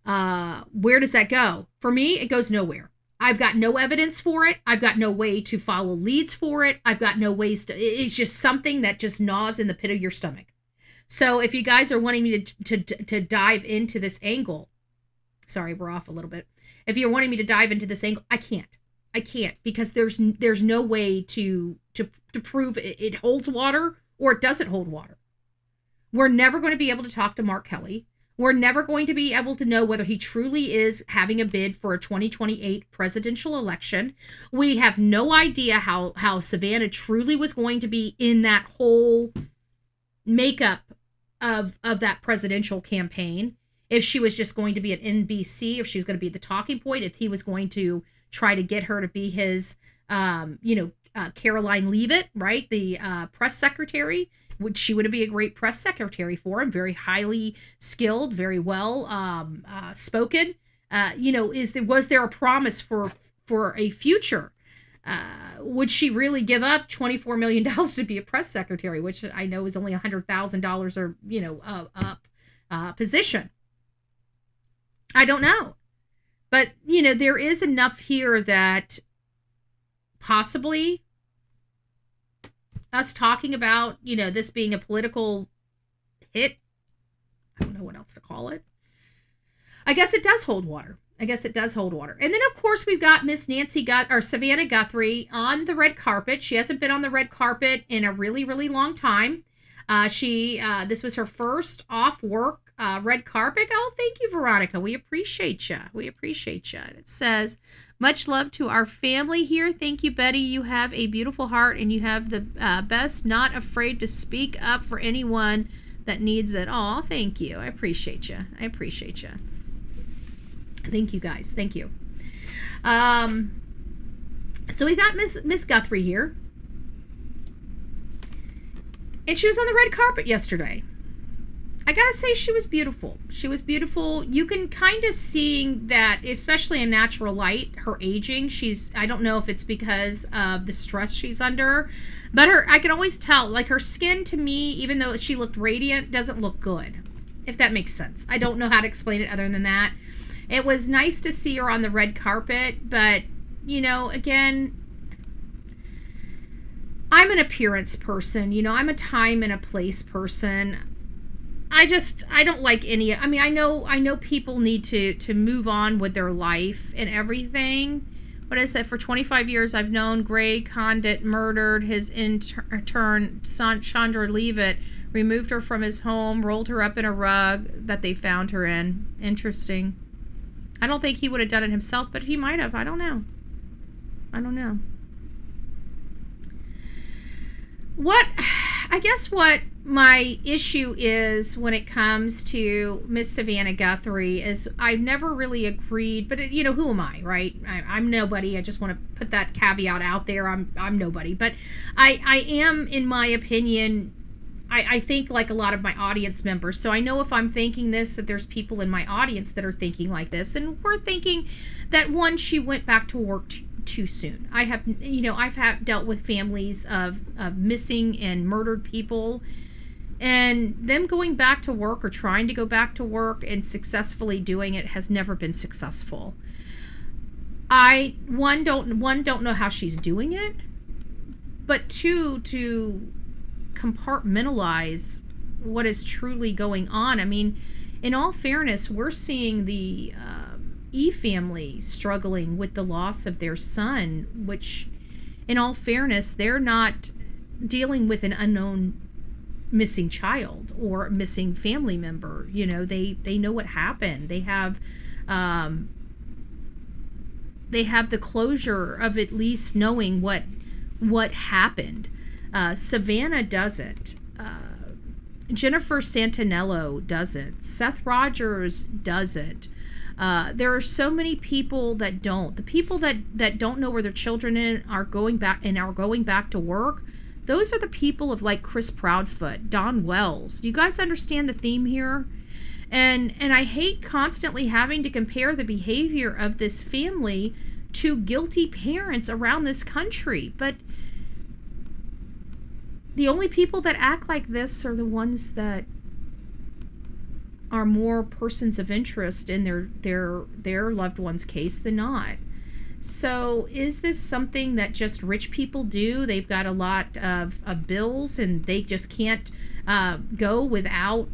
where does that go? For me, it goes nowhere. I've got no evidence for it. I've got no way to follow leads for it. I've got no ways to, it's just something that just gnaws in the pit of your stomach. So if you guys are wanting me to dive into this angle, sorry, we're off a little bit. If you're wanting me to dive into this angle, I can't because there's no way to prove it holds water or it doesn't hold water. We're never going to be able to talk to Mark Kelly. We're never going to be able to know whether he truly is having a bid for a 2028 presidential election. We have no idea how Savannah truly was going to be in that whole makeup of that presidential campaign. If she was just going to be at NBC, if she was going to be the talking point, if he was going to try to get her to be his, Caroline Leavitt, right? The press secretary. she would be a great press secretary for him, very highly skilled, very well spoken. Was there a promise for a future? Would she really give up $24 million to be a press secretary, which I know is only $100,000 or position? I don't know. But, there is enough here that possibly us talking about, this being a political hit, I don't know what else to call it. I guess it does hold water. And then, of course, we've got Miss Savannah Guthrie on the red carpet. She hasn't been on the red carpet in a really, really long time. This was her first off work red carpet. Oh, thank you, Veronica. We appreciate you. It says, much love to our family here. Thank you, Betty. You have a beautiful heart and you have the best, not afraid to speak up for anyone that needs it. Aw, thank you. I appreciate you. Thank you, guys. Thank you. So we've got Miss Guthrie here. And she was on the red carpet yesterday. I gotta say, she was beautiful. You can kind of see that, especially in natural light, her aging. I don't know if it's because of the stress she's under, but I can always tell, like, her skin to me, even though she looked radiant, doesn't look good, if that makes sense. I don't know how to explain it other than that. It was nice to see her on the red carpet, but, again, I'm an appearance person. I'm a time and a place person. I don't like I know people need to move on with their life and everything. What I said, for 25 years, I've known Gray Condit murdered his intern, Chandra Leavitt, removed her from his home, rolled her up in a rug that they found her in. Interesting. I don't think he would have done it himself, but he might have. I don't know. I guess what my issue is when it comes to Miss Savannah Guthrie is I've never really agreed, but who am I, right? I'm nobody. I just want to put that caveat out there. I'm nobody, but I am, in my opinion, I think like a lot of my audience members. So I know if I'm thinking this, that there's people in my audience that are thinking like this, and we're thinking that she went back to work too soon. I've dealt with families of missing and murdered people, and them going back to work or trying to go back to work and successfully doing it has never been successful. One don't know how she's doing it, but two, to compartmentalize what is truly going on. I mean, in all fairness, we're seeing the E family struggling with the loss of their son, which, in all fairness, they're not dealing with an unknown missing child or missing family member. They know what happened. They have the closure of at least knowing what happened. Savannah doesn't. Jennifer Santinello doesn't. Seth Rogers doesn't. There are so many people that don't. The people that don't know where their children are going back to work. Those are the people of like Chris Proudfoot, Don Wells. Do you guys understand the theme here? And I hate constantly having to compare the behavior of this family to guilty parents around this country. But the only people that act like this are the ones that are more persons of interest in their loved one's case than not. So is this something that just rich people do? They've got a lot of bills and they just can't go without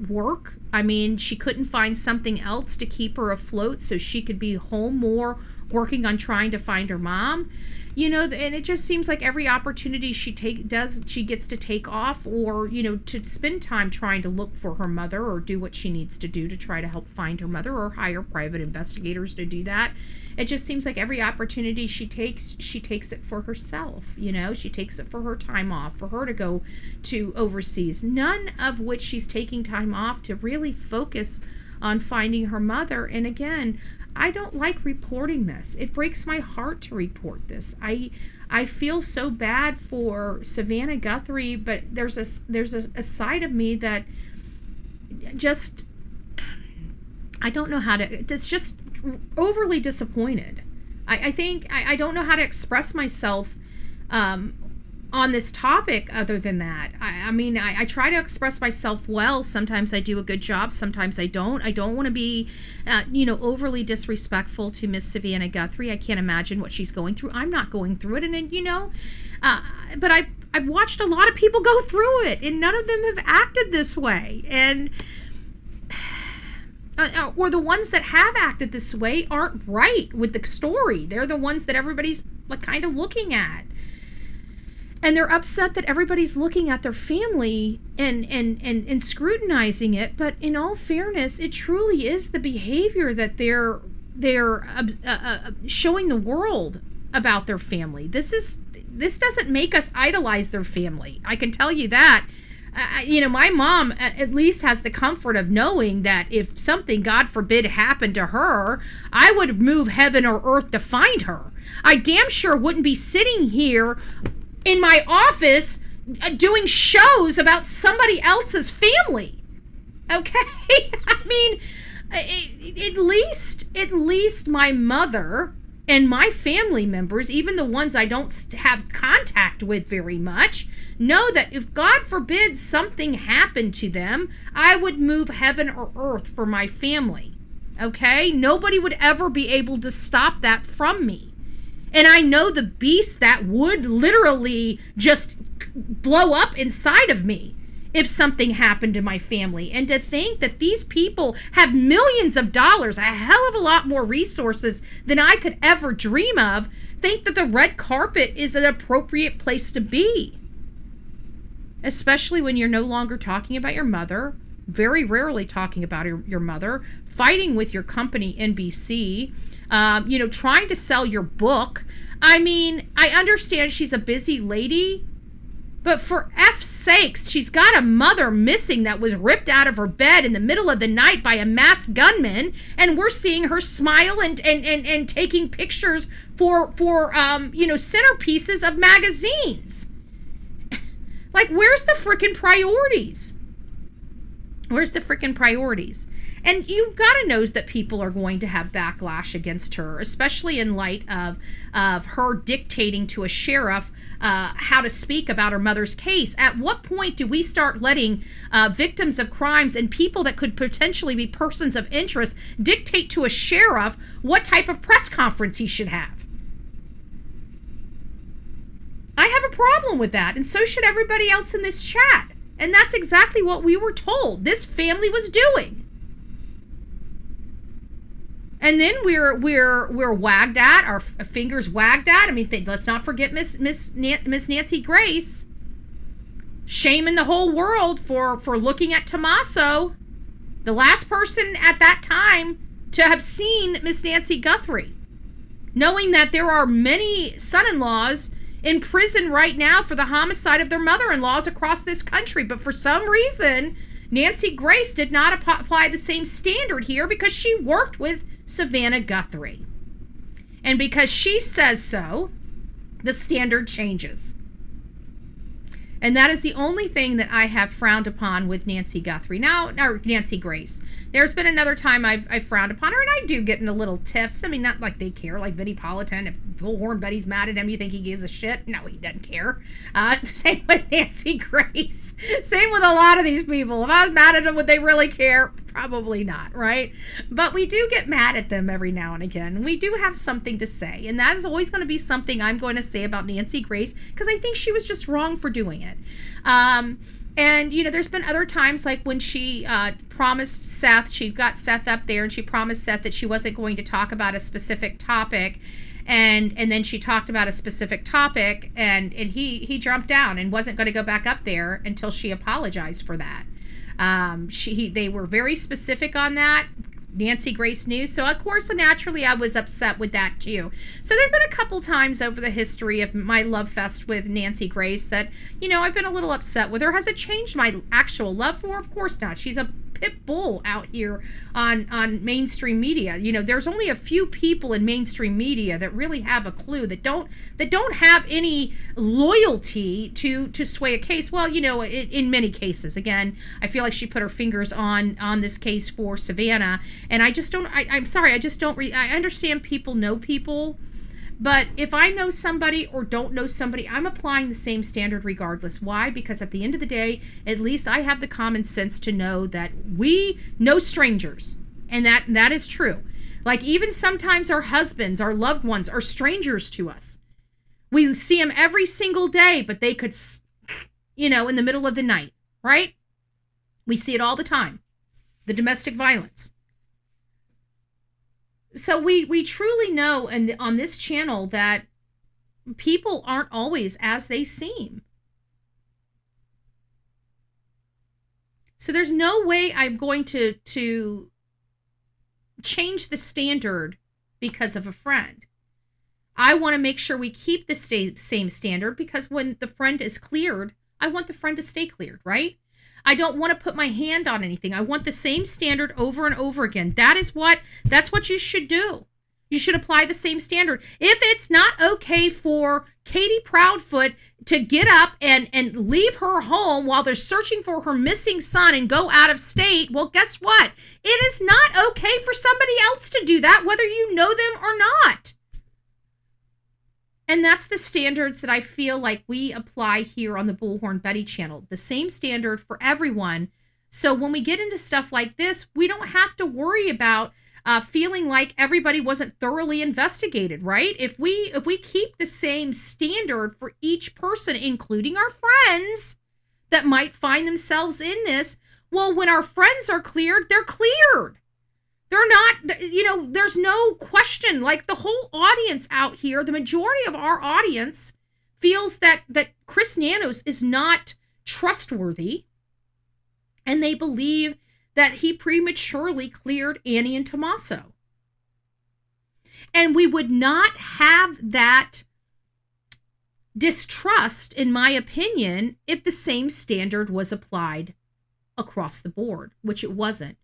work. I mean, she couldn't find something else to keep her afloat so she could be home more working on trying to find her mom. And it just seems like every opportunity she gets to take off, or, to spend time trying to look for her mother or do what she needs to do to try to help find her mother, or hire private investigators to do that. It just seems like every opportunity she takes it for herself. She takes it for her time off, for her to go to overseas, none of which she's taking time off to really focus on finding her mother. And again, I don't like reporting this. It breaks my heart to report this. I feel so bad for Savannah Guthrie, but there's a side of me that just, I don't know how to, it's just overly disappointed. I think I don't know how to express myself on this topic other than that. I mean, I try to express myself well. Sometimes I do a good job. Sometimes I don't. I don't want to be, overly disrespectful to Miss Savannah Guthrie. I can't imagine what she's going through. I'm not going through it. But I've watched a lot of people go through it, and none of them have acted this way. And or the ones that have acted this way aren't right with the story. They're the ones that everybody's like kind of looking at. And they're upset that everybody's looking at their family and scrutinizing it. But in all fairness, it truly is the behavior that they're showing the world about their family. This doesn't make us idolize their family. I can tell you that. My mom at least has the comfort of knowing that if something, God forbid, happened to her, I would move heaven or earth to find her. I damn sure wouldn't be sitting here in my office doing shows about somebody else's family. Okay? I mean, at least my mother and my family members, even the ones I don't have contact with very much, know that if God forbid something happened to them, I would move heaven or earth for my family. Okay? Nobody would ever be able to stop that from me. And I know the beast that would literally just blow up inside of me if something happened to my family. And to think that these people have millions of dollars, a hell of a lot more resources than I could ever dream of, think that the red carpet is an appropriate place to be. Especially when you're no longer talking about your mother, very rarely talking about your mother, fighting with your company, NBC, trying to sell your book. I mean, I understand she's a busy lady, but for F's sakes, she's got a mother missing that was ripped out of her bed in the middle of the night by a masked gunman, and we're seeing her smile and taking pictures for centerpieces of magazines. Like, where's the frickin' priorities? Where's the frickin' priorities? And you've got to know that people are going to have backlash against her, especially in light of her dictating to a sheriff how to speak about her mother's case. At what point do we start letting victims of crimes and people that could potentially be persons of interest dictate to a sheriff what type of press conference he should have? I have a problem with that, and so should everybody else in this chat. And that's exactly what we were told this family was doing. And then we're wagged at, our fingers wagged at. I mean, let's not forget Miss Nancy Grace, shaming the whole world for looking at Tommaso, the last person at that time to have seen Miss Nancy Guthrie, knowing that there are many son-in-laws in prison right now for the homicide of their mother-in-laws across this country. But for some reason, Nancy Grace did not apply the same standard here because she worked with Savannah Guthrie. And because she says so, the standard changes. And that is the only thing that I have frowned upon with Nancy Guthrie. Now, Nancy Grace. There's been another time I've frowned upon her, and I do get in a little tiffs. I mean, not like they care, like Vinnie Politan. If Bullhorn Betty's mad at him, you think he gives a shit? No, he doesn't care. Same with Nancy Grace. Same with a lot of these people. If I was mad at them, would they really care? Probably not, right? But we do get mad at them every now and again. We do have something to say, and that is always going to be something I'm going to say about Nancy Grace, because I think she was just wrong for doing it. And, there's been other times, like when she promised Seth, she got Seth up there, and she promised Seth that she wasn't going to talk about a specific topic, and then she talked about a specific topic, and he jumped down and wasn't going to go back up there until she apologized for that. They were very specific on that. Nancy Grace knew. So, of course, naturally, I was upset with that, too. So, there have been a couple times over the history of my love fest with Nancy Grace that, I've been a little upset with her. Has it changed my actual love for her? Of course not. She's a pit bull out here on mainstream media. You know, there's only a few people in mainstream media that really have a clue, that don't have any loyalty to sway a case. Well, you know, in many cases, again, I feel like she put her fingers on this case for Savannah, and I just don't. I'm sorry, I just don't. I understand people know people. But if I know somebody or don't know somebody, I'm applying the same standard regardless. Why? Because at the end of the day, at least I have the common sense to know that we know strangers. And that is true. Like, even sometimes our husbands, our loved ones are strangers to us. We see them every single day, but they could, you know, in the middle of the night, right? We see it all the time. The domestic violence. So we truly know on this channel that people aren't always as they seem. So there's no way I'm going to change the standard because of a friend. I want to make sure we keep the same standard, because when the friend is cleared, I want the friend to stay cleared, right? I don't want to put my hand on anything. I want the same standard over and over again. That's what you should do. You should apply the same standard. If it's not okay for Katie Proudfoot to get up and leave her home while they're searching for her missing son and go out of state, well, guess what? It is not okay for somebody else to do that, whether you know them or not. And that's the standards that I feel like we apply here on the Bullhorn Betty channel. The same standard for everyone. So when we get into stuff like this, we don't have to worry about feeling like everybody wasn't thoroughly investigated, right? If we keep the same standard for each person, including our friends that might find themselves in this, well, when our friends are cleared, they're cleared. They're not, you know, there's no question. Like, the whole audience out here, the majority of our audience feels that Chris Nanos is not trustworthy, and they believe that he prematurely cleared Annie and Tommaso. And we would not have that distrust, in my opinion, if the same standard was applied across the board, which it wasn't.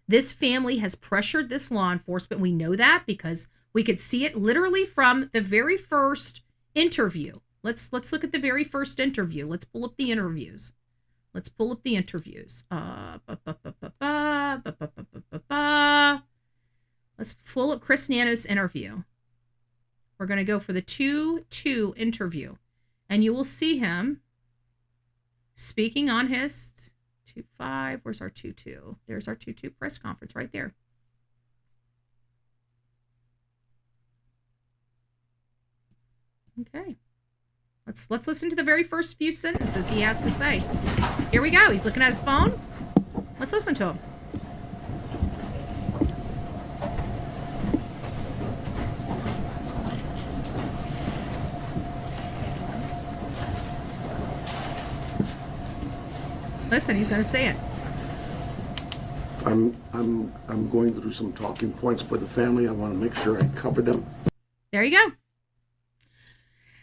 This family has pressured this law enforcement. We know that because we could see it literally from the very first interview. Let's look at the very first interview. Let's pull up the interviews. Let's pull up the interviews. Let's pull up Chris Nanos' interview. We're going to go for the 2-2 interview. And you will see him speaking on his 2-5. Where's our 2-2? There's our 2-2 press conference right there. Okay. Let's listen to the very first few sentences he has to say. Here we go. He's looking at his phone. Let's listen to him. Listen, he's going to say it. I'm going through some talking points for the family. I want to make sure I cover them. There you go.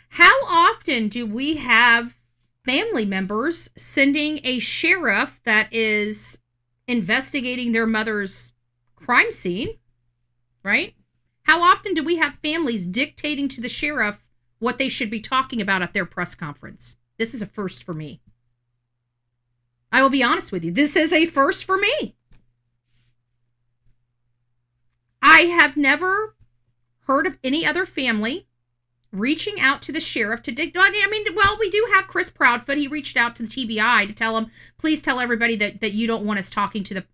How often do we have family members sending a sheriff that is investigating their mother's crime scene, right? How often do we have families dictating to the sheriff what they should be talking about at their press conference? This is a first for me. I will be honest with you. This is a first for me. I have never heard of any other family reaching out to the sheriff to dig. I mean, well, we do have Chris Proudfoot. He reached out to the TBI to tell him, please tell everybody that you don't want us talking to the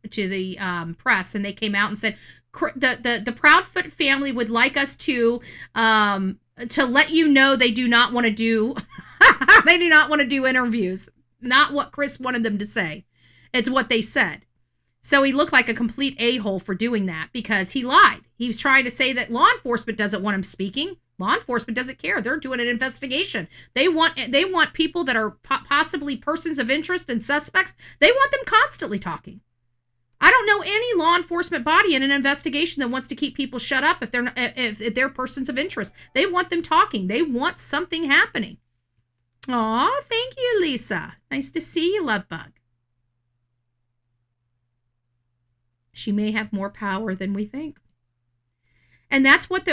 press. And they came out and said the Proudfoot family would like us to let you know they do not want to do they do not want to do interviews. Not what Chris wanted them to say. It's what they said. So he looked like a complete a-hole for doing that because he lied. He was trying to say that law enforcement doesn't want him speaking. Law enforcement doesn't care. They're doing an investigation. They want people that are possibly persons of interest and suspects. They want them constantly talking. I don't know any law enforcement body in an investigation that wants to keep people shut up if they're persons of interest. They want them talking. They want something happening. Aw, thank you, Lisa. Nice to see you, love bug. She may have more power than we think. And that's what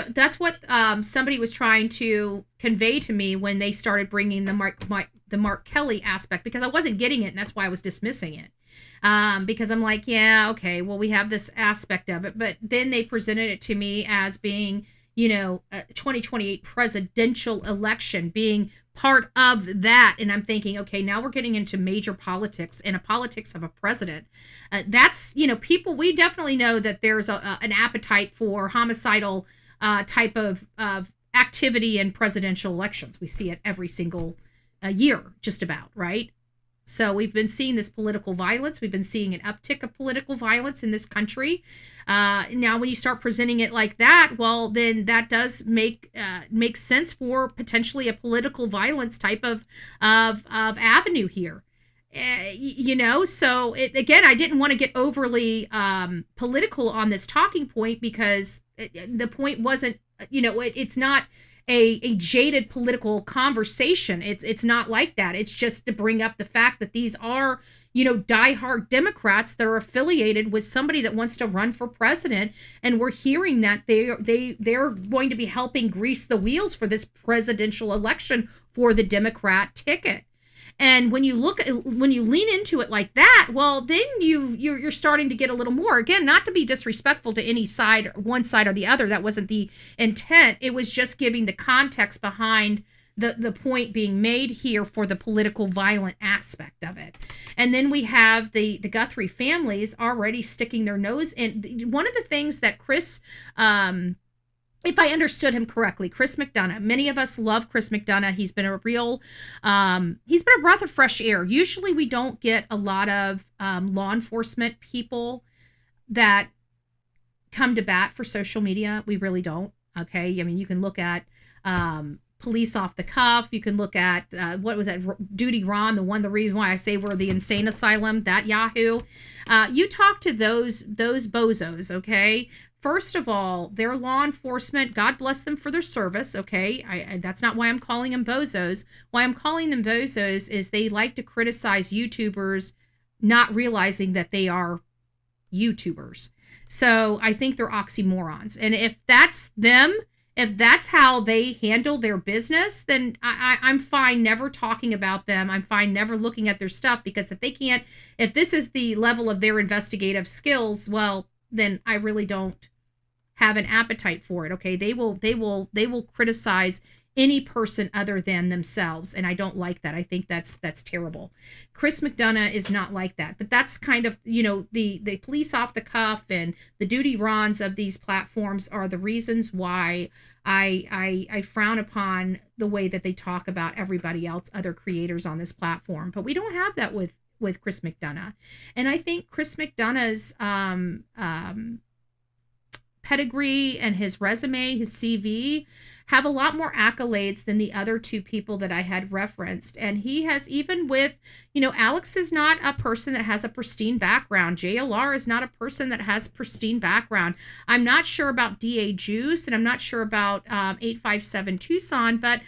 somebody was trying to convey to me when they started bringing the Mark Kelly aspect, because I wasn't getting it, and that's why I was dismissing it. Because I'm like, yeah, okay, well, we have this aspect of it, but then they presented it to me as being, a 2028 presidential election being part of that, and I'm thinking, okay, now we're getting into major politics and a politics of a president. That's, people, we definitely know that there's an appetite for homicidal type of activity in presidential elections. We see it every single year, just about, right? So we've been seeing this political violence. We've been seeing an uptick of political violence in this country. Now, when you start presenting it like that, well, then that does make sense for potentially a political violence type of avenue here. So again, I didn't want to get overly political on this talking point, because the point wasn't, it's not a jaded political conversation. It's not like that. It's just to bring up the fact that these are, diehard Democrats that are affiliated with somebody that wants to run for president, and we're hearing that they're going to be helping grease the wheels for this presidential election for the Democrat ticket. And when you lean into it like that, well, then you're starting to get a little more. Again, not to be disrespectful to any side, one side or the other. That wasn't the intent. It was just giving the context behind the point being made here for the political violent aspect of it. And then we have the Guthrie families already sticking their nose in. One of the things that Chris, if I understood him correctly, Chris McDonough. Many of us love Chris McDonough. He's been a breath of fresh air. Usually we don't get a lot of law enforcement people that come to bat for social media. We really don't. Okay. I mean, you can look at police off the cuff. You can look at, what was that? Duty Ron, the reason why I say we're the insane asylum, that Yahoo. You talk to those bozos, okay? First of all, their law enforcement, God bless them for their service, okay? That's not why I'm calling them bozos. Why I'm calling them bozos is they like to criticize YouTubers, not realizing that they are YouTubers. So I think they're oxymorons. And if that's them, if that's how they handle their business, then I'm fine never talking about them. I'm fine never looking at their stuff, because if this is the level of their investigative skills, well, then I really don't have an appetite for it. Okay. They will criticize any person other than themselves. And I don't like that. I think that's terrible. Chris McDonough is not like that, but that's kind of, the police off the cuff and the Duty Rons of these platforms are the reasons why I frown upon the way that they talk about everybody else, other creators on this platform. But we don't have that with Chris McDonough. And I think Chris McDonough's pedigree and his resume, his CV, have a lot more accolades than the other two people that I had referenced. And he has, even with, Alex is not a person that has a pristine background. JLR is not a person that has pristine background. I'm not sure about DA Juice, and I'm not sure about 857 Tucson, but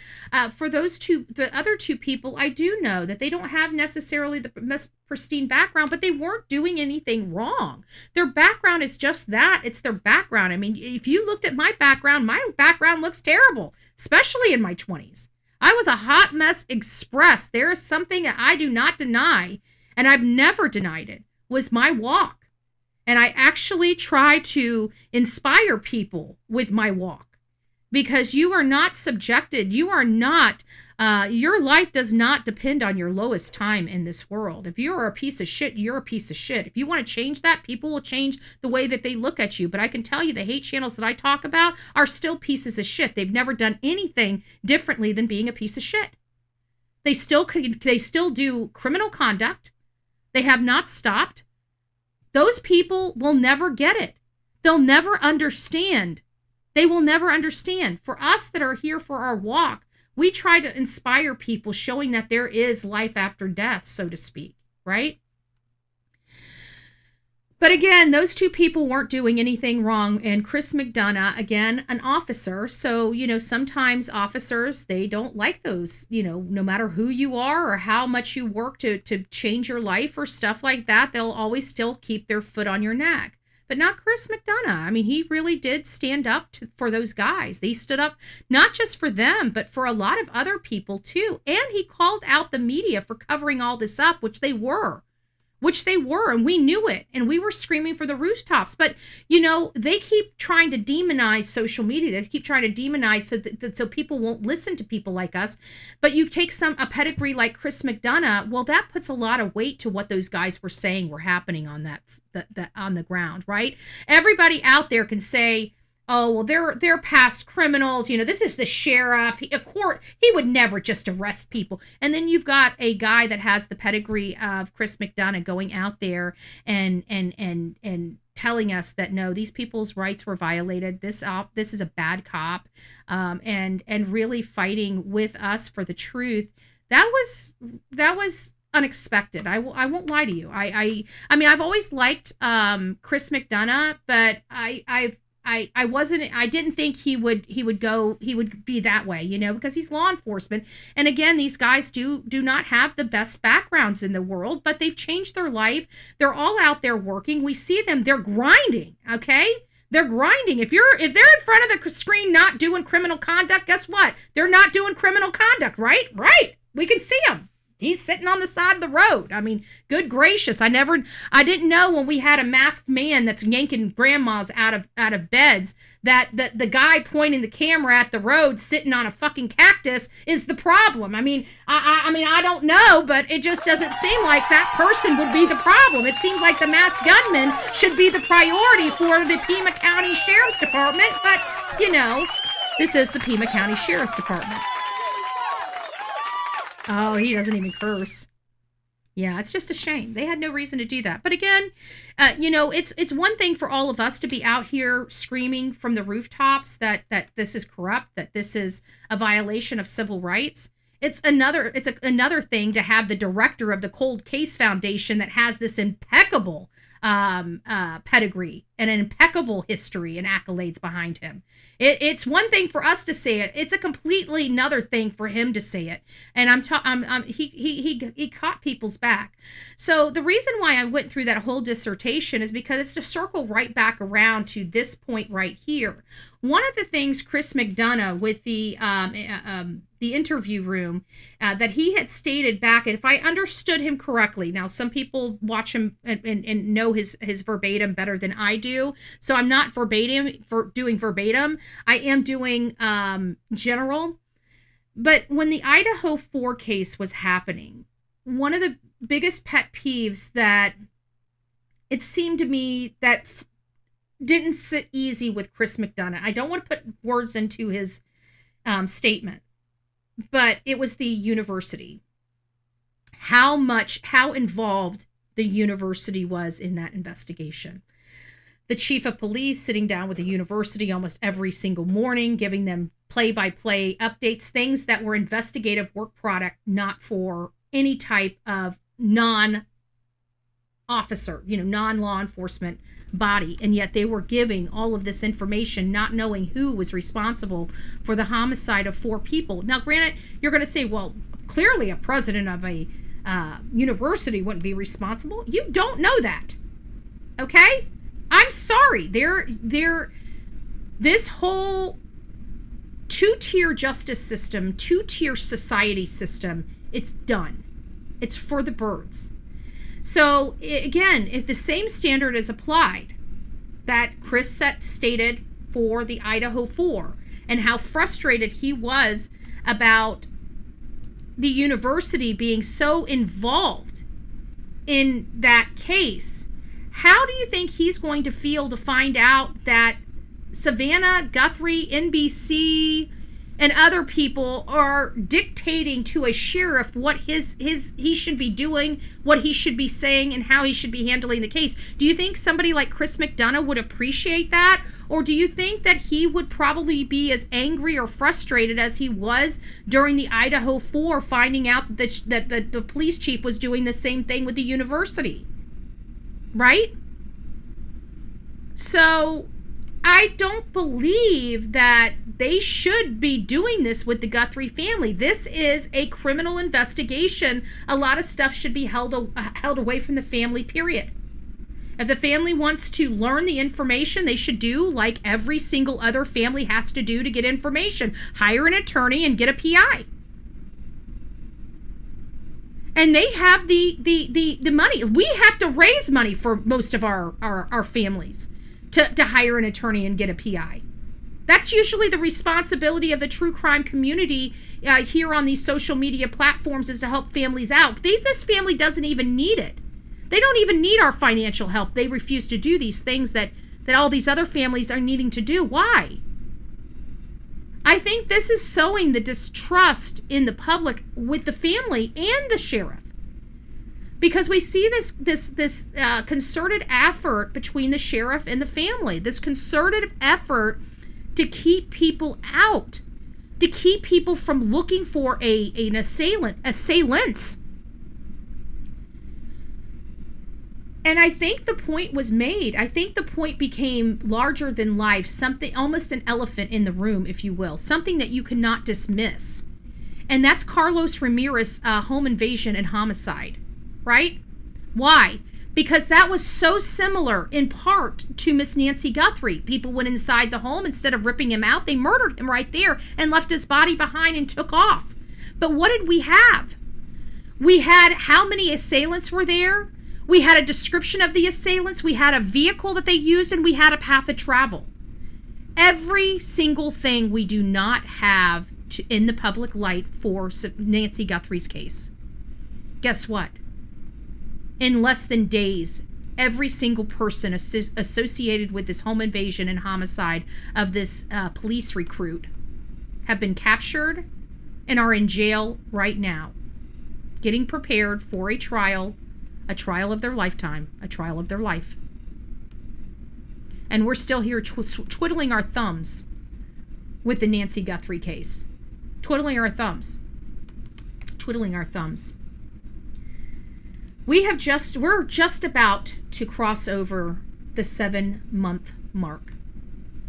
for the other two people, I do know that they don't have necessarily the most pristine background, but they weren't doing anything wrong. Their background is just that. It's their background. I mean, if you looked at my background looks terrible, especially in my 20s. I was a hot mess express. There is something that I do not deny, and I've never denied it, was my walk. And I actually try to inspire people with my walk, because you are not subjected. You are not, your life does not depend on your lowest time in this world. If you're a piece of shit, you're a piece of shit. If you want to change that, people will change the way that they look at you. But I can tell you the hate channels that I talk about are still pieces of shit. They've never done anything differently than being a piece of shit. They still do criminal conduct. They have not stopped. Those people will never get it. They'll never understand. They will never understand. For us that are here for our walk, we try to inspire people, showing that there is life after death, so to speak, right? But again, those two people weren't doing anything wrong. And Chris McDonough, again, an officer. So, sometimes officers, they don't like those, no matter who you are or how much you work to change your life or stuff like that, they'll always still keep their foot on your neck. but not Chris McDonough. I mean, he really did stand up for those guys. They stood up not just for them, but for a lot of other people too. And he called out the media for covering all this up, which they were, and we knew it, and we were screaming for the rooftops. But they keep trying to demonize social media. They keep trying to demonize so people won't listen to people like us. But you take a pedigree like Chris McDonough, well, that puts a lot of weight to what those guys were saying were happening on that on the ground, right? Everybody out there can say, oh, well, they're past criminals. This is the sheriff. He would never just arrest people. And then you've got a guy that has the pedigree of Chris McDonough going out there and telling us that no, these people's rights were violated. This is a bad cop, and really fighting with us for the truth. That was unexpected. I won't lie to you. I mean, I've always liked Chris McDonough, but I didn't think he would be that way, because he's law enforcement. And again, these guys do not have the best backgrounds in the world, but they've changed their life. They're all out there working. We see them. They're grinding. Okay. They're grinding. If they're in front of the screen not doing criminal conduct, guess what? They're not doing criminal conduct, right? Right. We can see them. He's sitting on the side of the road. I mean, good gracious. I didn't know when we had a masked man that's yanking grandmas out of beds that the guy pointing the camera at the road sitting on a fucking cactus is the problem. I mean, I don't know, but it just doesn't seem like that person would be the problem. It seems like the masked gunman should be the priority for the Pima County Sheriff's Department, but this is the Pima County Sheriff's Department. Oh, he doesn't even curse. Yeah, it's just a shame. They had no reason to do that. But again, it's one thing for all of us to be out here screaming from the rooftops that this is corrupt, that this is a violation of civil rights. It's another thing to have the director of the Cold Case Foundation that has this impeccable pedigree and an impeccable history and accolades behind him. It's one thing for us to say it. It's a completely another thing for him to say it. And he caught people's back. So the reason why I went through that whole dissertation is because it's to circle right back around to this point right here. One of the things Chris McDonough with the interview room that he had stated back, and if I understood him correctly, now some people watch him and know his verbatim better than I do, so I'm not doing verbatim. I am doing general. But when the Idaho 4 case was happening, one of the biggest pet peeves that it seemed to me that didn't sit easy with Chris McDonough. I don't want to put words into his statement, but it was the university. How involved the university was in that investigation. The chief of police sitting down with the university almost every single morning, giving them play-by-play updates, things that were investigative work product, not for any type of non-officer, non-law enforcement body. And yet they were giving all of this information, not knowing who was responsible for the homicide of 4 people. Now, granted, you're going to say, well, clearly a president of a university wouldn't be responsible. You don't know that. Okay? I'm sorry. This whole 2-tier justice system, 2-tier society system, it's done. It's for the birds. So again, if the same standard is applied that Chris stated for the Idaho 4 and how frustrated he was about the university being so involved in that case, how do you think he's going to feel to find out that Savannah Guthrie, NBC, and other people are dictating to a sheriff what he should be doing, what he should be saying, and how he should be handling the case? Do you think somebody like Chris McDonough would appreciate that? Or do you think that he would probably be as angry or frustrated as he was during the Idaho 4, finding out that the police chief was doing the same thing with the university? Right? So I don't believe that they should be doing this with the Guthrie family. This is a criminal investigation. A lot of stuff should be held away from the family, period. If the family wants to learn the information, they should do like every single other family has to do to get information. Hire an attorney and get a PI. And they have the money. We have to raise money for most of our families to hire an attorney and get a PI. That's usually the responsibility of the true crime community here on these social media platforms, is to help families out. This family doesn't even need it. They don't even need our financial help. They refuse to do these things that all these other families are needing to do. Why? I think this is sowing the distrust in the public with the family and the sheriff. Because we see this concerted effort between the sheriff and the family. This concerted effort to keep people out. To keep people from looking for an assailants. And I think the point was made. I think the point became larger than life, something, almost an elephant in the room, if you will, something that you cannot dismiss. And that's Carlos Ramirez home invasion and homicide, right? Why? Because that was so similar in part to Miss Nancy Guthrie. People went inside the home. Instead of ripping him out, they murdered him right there and left his body behind and took off. But what did we have? We had how many assailants were there? We had a description of the assailants, we had a vehicle that they used, and we had a path of travel. Every single thing we do not have in the public light for Nancy Guthrie's case. Guess what? In less than days, every single person associated with this home invasion and homicide of this police recruit have been captured and are in jail right now, getting prepared for a trial of their lifetime, a trial of their life. And we're still here twiddling our thumbs with the Nancy Guthrie case. Twiddling our thumbs. We're just about to cross over the 7-month mark.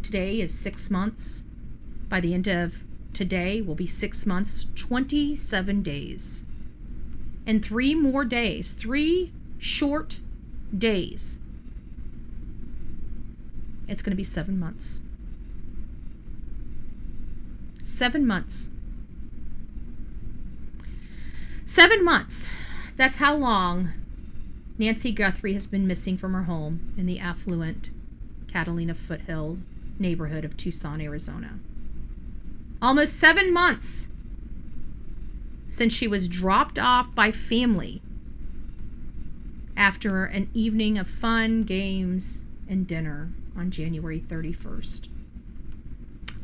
Today is 6 months. By the end of today will be 6 months, 27 days. And 3 more days, 3 short days, it's going to be 7 months. 7 months. 7 months. That's how long Nancy Guthrie has been missing from her home in the affluent Catalina Foothill neighborhood of Tucson, Arizona. Almost 7 months since she was dropped off by family after an evening of fun, games, and dinner on January 31st.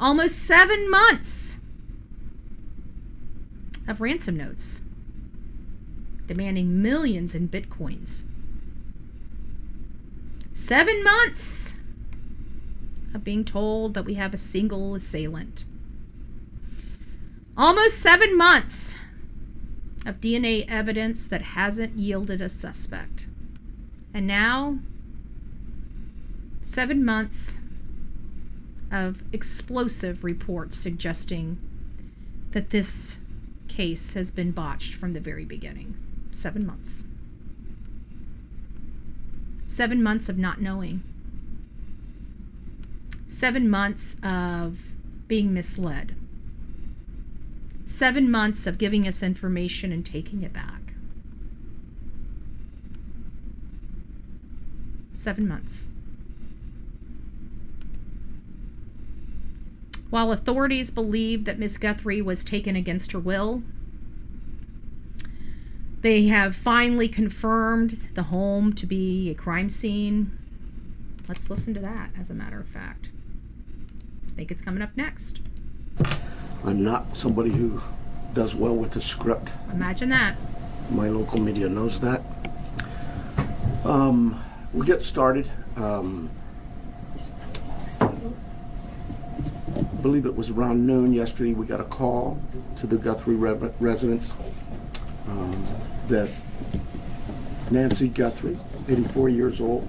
Almost 7 months of ransom notes demanding millions in bitcoins. 7 months of being told that we have a single assailant. Almost 7 months of DNA evidence that hasn't yielded a suspect. And now, 7 months of explosive reports suggesting that this case has been botched from the very beginning. 7 months. 7 months of not knowing. 7 months of being misled. 7 months of giving us information and taking it back. 7 months. While authorities believe that Miss Guthrie was taken against her will, they have finally confirmed the home to be a crime scene. Let's listen to that, as a matter of fact. I think it's coming up next. I'm not somebody who does well with the script. Imagine that. My local media knows that. We'll get started. I believe it was around noon yesterday. We got a call to the Guthrie residence that Nancy Guthrie, 84 years old,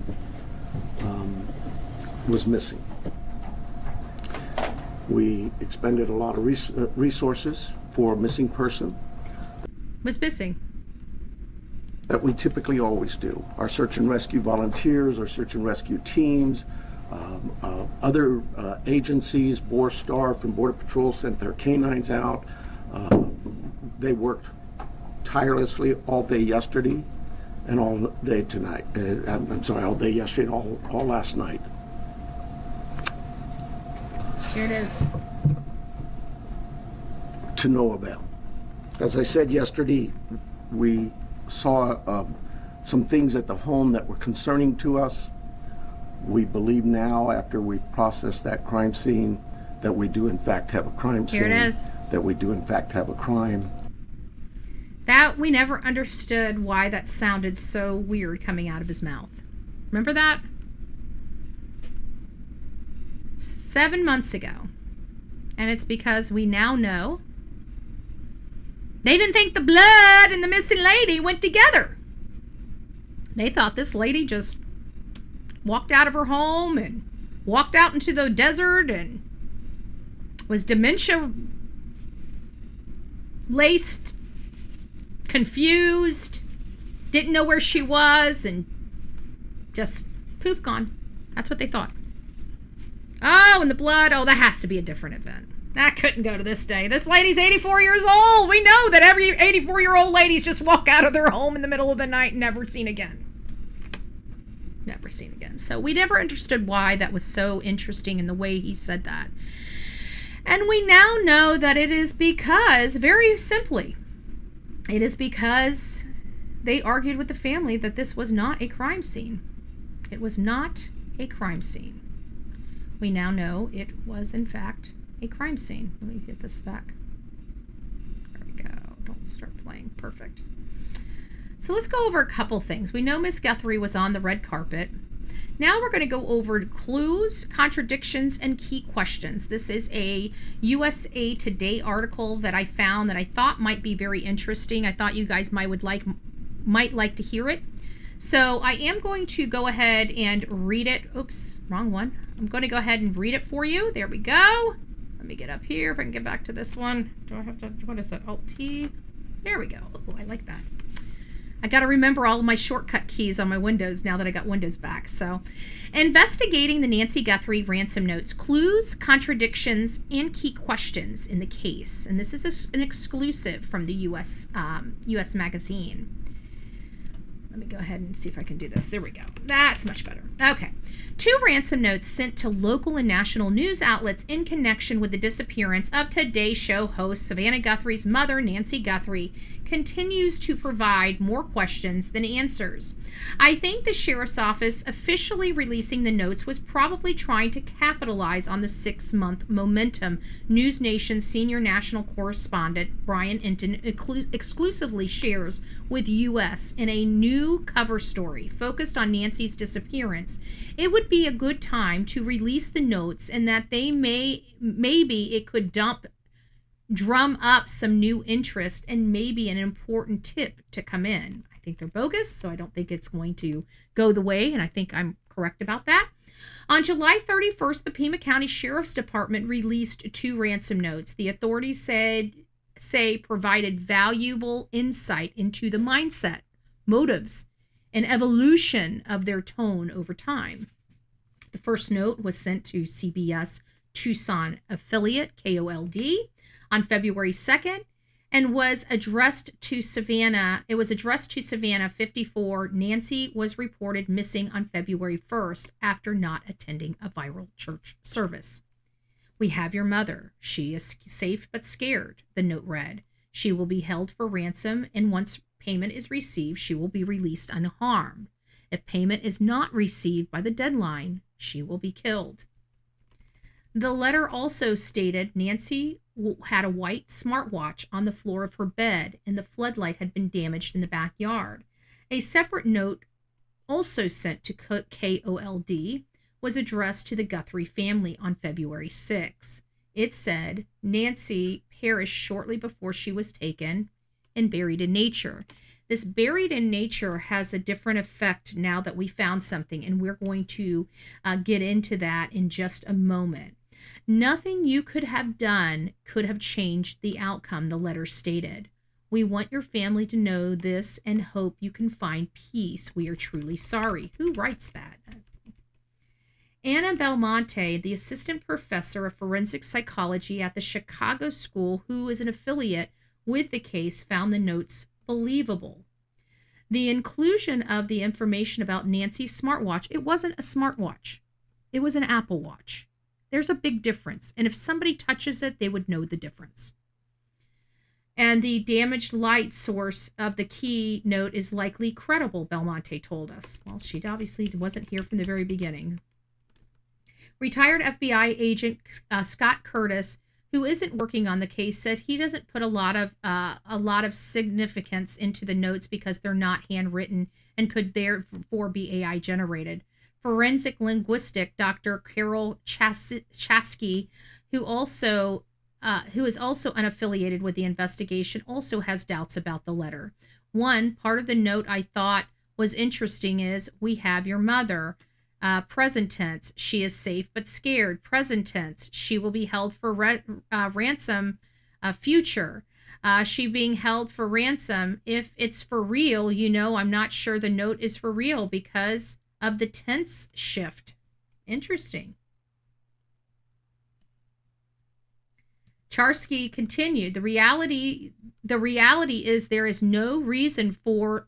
was missing. We expended a lot of resources for a missing person. Was missing. that we typically always do. Our search and rescue volunteers, our search and rescue teams, other agencies, Borstar from Border Patrol sent their canines out. They worked tirelessly all day yesterday and all day tonight. All day yesterday and all last night. Here it is. To no avail. As I said yesterday, we saw some things at the home that were concerning to us. We believe now, after we processed that crime scene, that we do in fact have a crime scene. Here it is. That we do in fact have a crime. That we never understood why that sounded so weird coming out of his mouth. Remember that? 7 months ago. And it's because we now know they didn't think the blood and the missing lady went together. They thought this lady just walked out of her home and walked out into the desert and was dementia laced, confused, didn't know where she was, and just poof, gone. That's what they thought. Oh, and the blood, oh, that has to be a different event. That couldn't go to this day. This lady's 84 years old. We know that every 84-year-old ladies just walk out of their home in the middle of the night and never seen again. Never seen again. So we never understood why that was so interesting in the way he said that. And we now know that it is because, very simply, it is because they argued with the family that this was not a crime scene. It was not a crime scene. We now know it was, in fact, a crime scene. Let me get this back. There we go. Don't start playing. Perfect. So let's go over a couple things. We know Miss Guthrie was on the red carpet. Now we're going to go over clues, contradictions, and key questions. This is a USA Today article that I found that I thought might be very interesting. I thought you guys might like to hear it. So I am going to go ahead and read it. Oops, wrong one. I'm going to go ahead and read it for you. There we go. Let me get up here if I can get back to this one. Do I have to, what is that, Alt-T? There we go. Oh, I like that. I got to remember all of my shortcut keys on my Windows now that I got Windows back. So, investigating the Nancy Guthrie ransom notes, clues, contradictions, and key questions in the case. And this is an exclusive from the US Magazine. Let me go ahead and see if I can do this. There we go. That's much better. Okay. 2 ransom notes sent to local and national news outlets in connection with the disappearance of Today Show host Savannah Guthrie's mother, Nancy Guthrie, continues to provide more questions than answers. I think the sheriff's office officially releasing the notes was probably trying to capitalize on the 6-month momentum News Nation's senior national correspondent Brian Enton exclusively shares with U.S. in a new cover story focused on Nancy's disappearance. It would be a good time to release the notes, and that they maybe it could drum up some new interest and maybe an important tip to come in. I think they're bogus, so I don't think it's going to go the way, and I think I'm correct about that. On July 31st, the Pima County Sheriff's Department released 2 ransom notes. The authorities say provided valuable insight into the mindset, motives, and evolution of their tone over time. The first note was sent to CBS Tucson affiliate KOLD on February 2nd and was addressed to Savannah. It was addressed to Savannah 54. Nancy was reported missing on February 1st after not attending a viral church service. We have your mother. She is safe but scared, the note read. She will be held for ransom, and once payment is received, she will be released unharmed. If payment is not received by the deadline, she will be killed. The letter also stated Nancy had a white smartwatch on the floor of her bed and the floodlight had been damaged in the backyard. A separate note, also sent to KOLD, was addressed to the Guthrie family on February 6. It said Nancy perished shortly before she was taken and buried in nature. This buried in nature has a different effect now that we found something, and we're going to get into that in just a moment. Nothing you could have done could have changed the outcome, the letter stated. We want your family to know this and hope you can find peace. We are truly sorry. Who writes that? Anna Belmonte, the assistant professor of forensic psychology at the Chicago School, who is an affiliate with the case, found the notes believable. The inclusion of the information about Nancy's smartwatch, it wasn't a smartwatch. It was an Apple Watch. There's a big difference. And if somebody touches it, they would know the difference. And the damaged light source of the key note is likely credible, Belmonte told us. Well, she obviously wasn't here from the very beginning. Retired FBI agent Scott Curtis, who isn't working on the case, said he doesn't put a lot of significance into the notes because they're not handwritten and could therefore be AI generated. Forensic linguistic Dr. Carol Chasky, who is also unaffiliated with the investigation, also has doubts about the letter. One part of the note I thought was interesting is, "We have your mother." Present tense, she is safe but scared. Present tense, she will be held for ransom. Future, she being held for ransom. If it's for real, I'm not sure the note is for real because of the tense shift. Interesting. Charsky continued, the reality is there is no reason for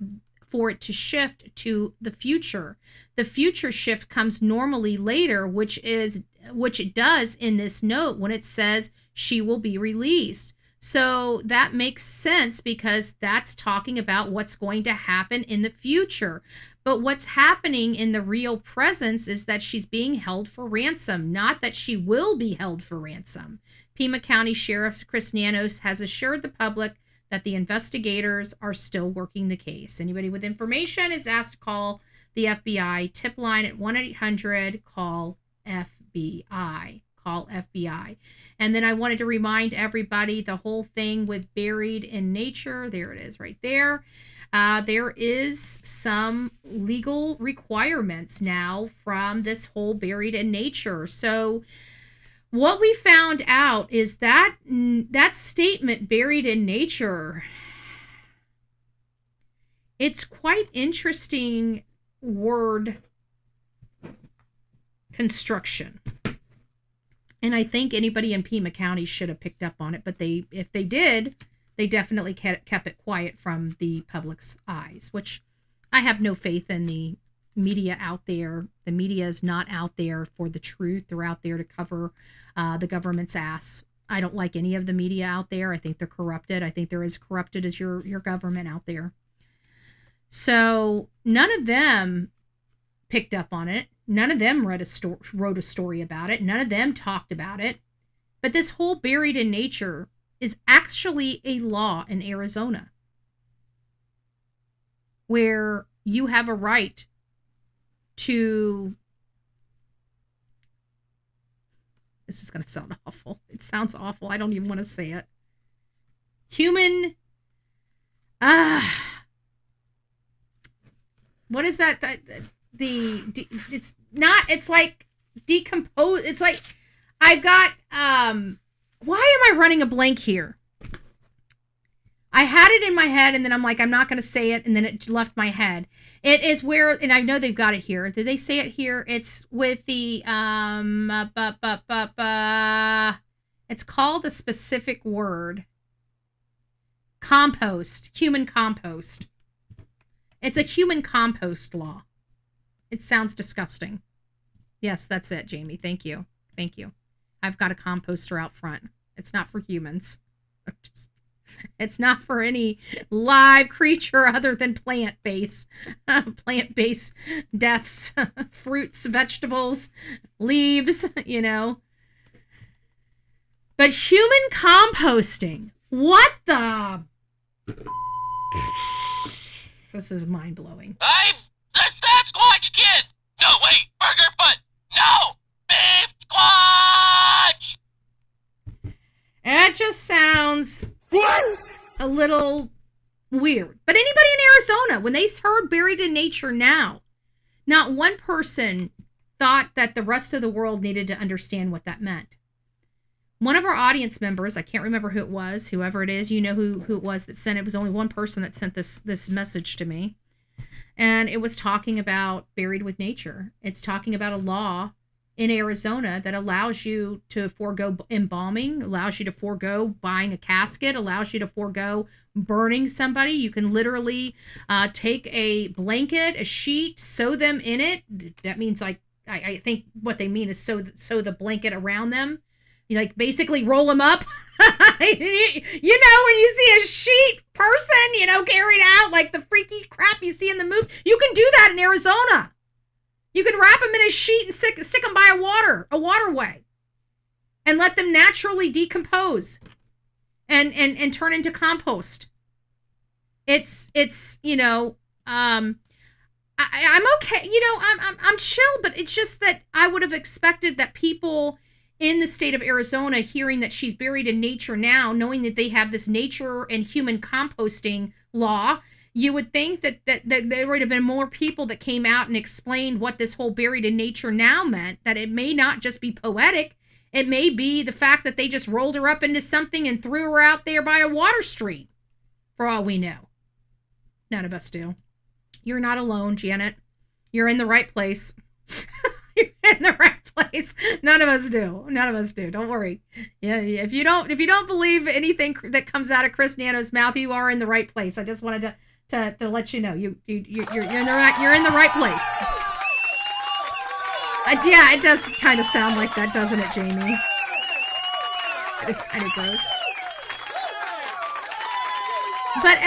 it to shift to the future. The future shift comes normally later, which it does in this note when it says she will be released. So that makes sense because that's talking about what's going to happen in the future. But what's happening in the real presence is that she's being held for ransom, not that she will be held for ransom. Pima County Sheriff Chris Nanos has assured the public that the investigators are still working the case. Anybody with information is asked to call the FBI tip line at 1-800-CALL-FBI. Call FBI. And then I wanted to remind everybody the whole thing with Buried in Nature. There it is right there. There is some legal requirements now from this whole Buried in Nature. So what we found out is that that statement, buried in nature, it's quite interesting word construction. And I think anybody in Pima County should have picked up on it, but if they did, they definitely kept it quiet from the public's eyes, which I have no faith in the media out there. The media is not out there for the truth. They're out there to cover the government's ass. I don't like any of the media out there. I think they're corrupted. I think they're as corrupted as your government out there. So none of them picked up on it. None of them wrote a story about it. None of them talked about it. But this whole Buried in Nature is actually a law in Arizona where you have a right to, this is going to sound awful. It sounds awful. I don't even want to say it. What is that? It's not, it's like decompose. It's like, I've got, why am I running a blank here? I had it in my head and then I'm like, I'm not going to say it. And then it left my head. It is where, and I know they've got it here. Did they say it here? It's with the, it's called a specific word. Compost, human compost. It's a human compost law. It sounds disgusting. Yes, that's it, Jamie. Thank you. Thank you. I've got a composter out front. It's not for humans. It's not for any live creature other than plant-based deaths, fruits, vegetables, leaves, But human composting, what the? This is mind-blowing. I'm the Sasquatch Kid! No, wait, Burger Foot! No! Beef Squatch! That just sounds a little weird. But anybody in Arizona, when they heard Buried in Nature now, not one person thought that the rest of the world needed to understand what that meant. One of our audience members, I can't remember who it was, whoever it is, you know who it was that sent it. It was only one person that sent this message to me. And it was talking about Buried with Nature. It's talking about a law in Arizona that allows you to forego embalming, allows you to forego buying a casket, allows you to forego burning somebody. You can literally take a blanket, a sheet, sew them in it. That means, like, I think what they mean is sew the blanket around them. You, like, basically roll them up. When you see a sheet person, carried out like the freaky crap you see in the movie, you can do that in Arizona. You can wrap them in a sheet and stick them by a waterway, and let them naturally decompose and turn into compost. I'm okay. I'm chill, but it's just that I would have expected that people in the state of Arizona, hearing that she's buried in nature now, knowing that they have this nature and human composting law, you would think that there would have been more people that came out and explained what this whole buried in nature now meant, that it may not just be poetic. It may be the fact that they just rolled her up into something and threw her out there by a water stream, for all we know. None of us do. You're not alone, Janet. You're in the right place. You're in the right place. None of us do. Don't worry. Yeah, if you don't believe anything that comes out of Chris Nanos' mouth, you are in the right place. I just wanted to let you know you're in the right place. Yeah, it does kind of sound like that, doesn't it, Jamie? It kind of does. But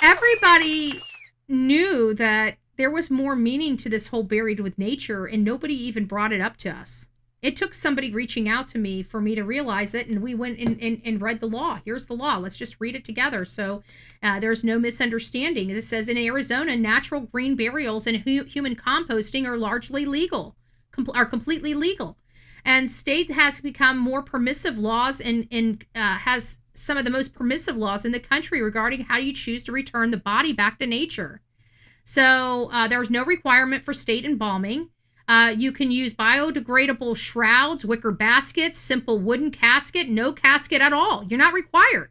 everybody knew that there was more meaning to this whole buried with nature, and nobody even brought it up to us. It took somebody reaching out to me for me to realize it, and we went and read the law. Here's the law. Let's just read it together so there's no misunderstanding. It says, in Arizona, natural green burials and human composting are largely legal, are completely legal. And state has become more permissive laws and has some of the most permissive laws in the country regarding how you choose to return the body back to nature. So there's no requirement for state embalming. You can use biodegradable shrouds, wicker baskets, simple wooden casket, no casket at all. You're not required.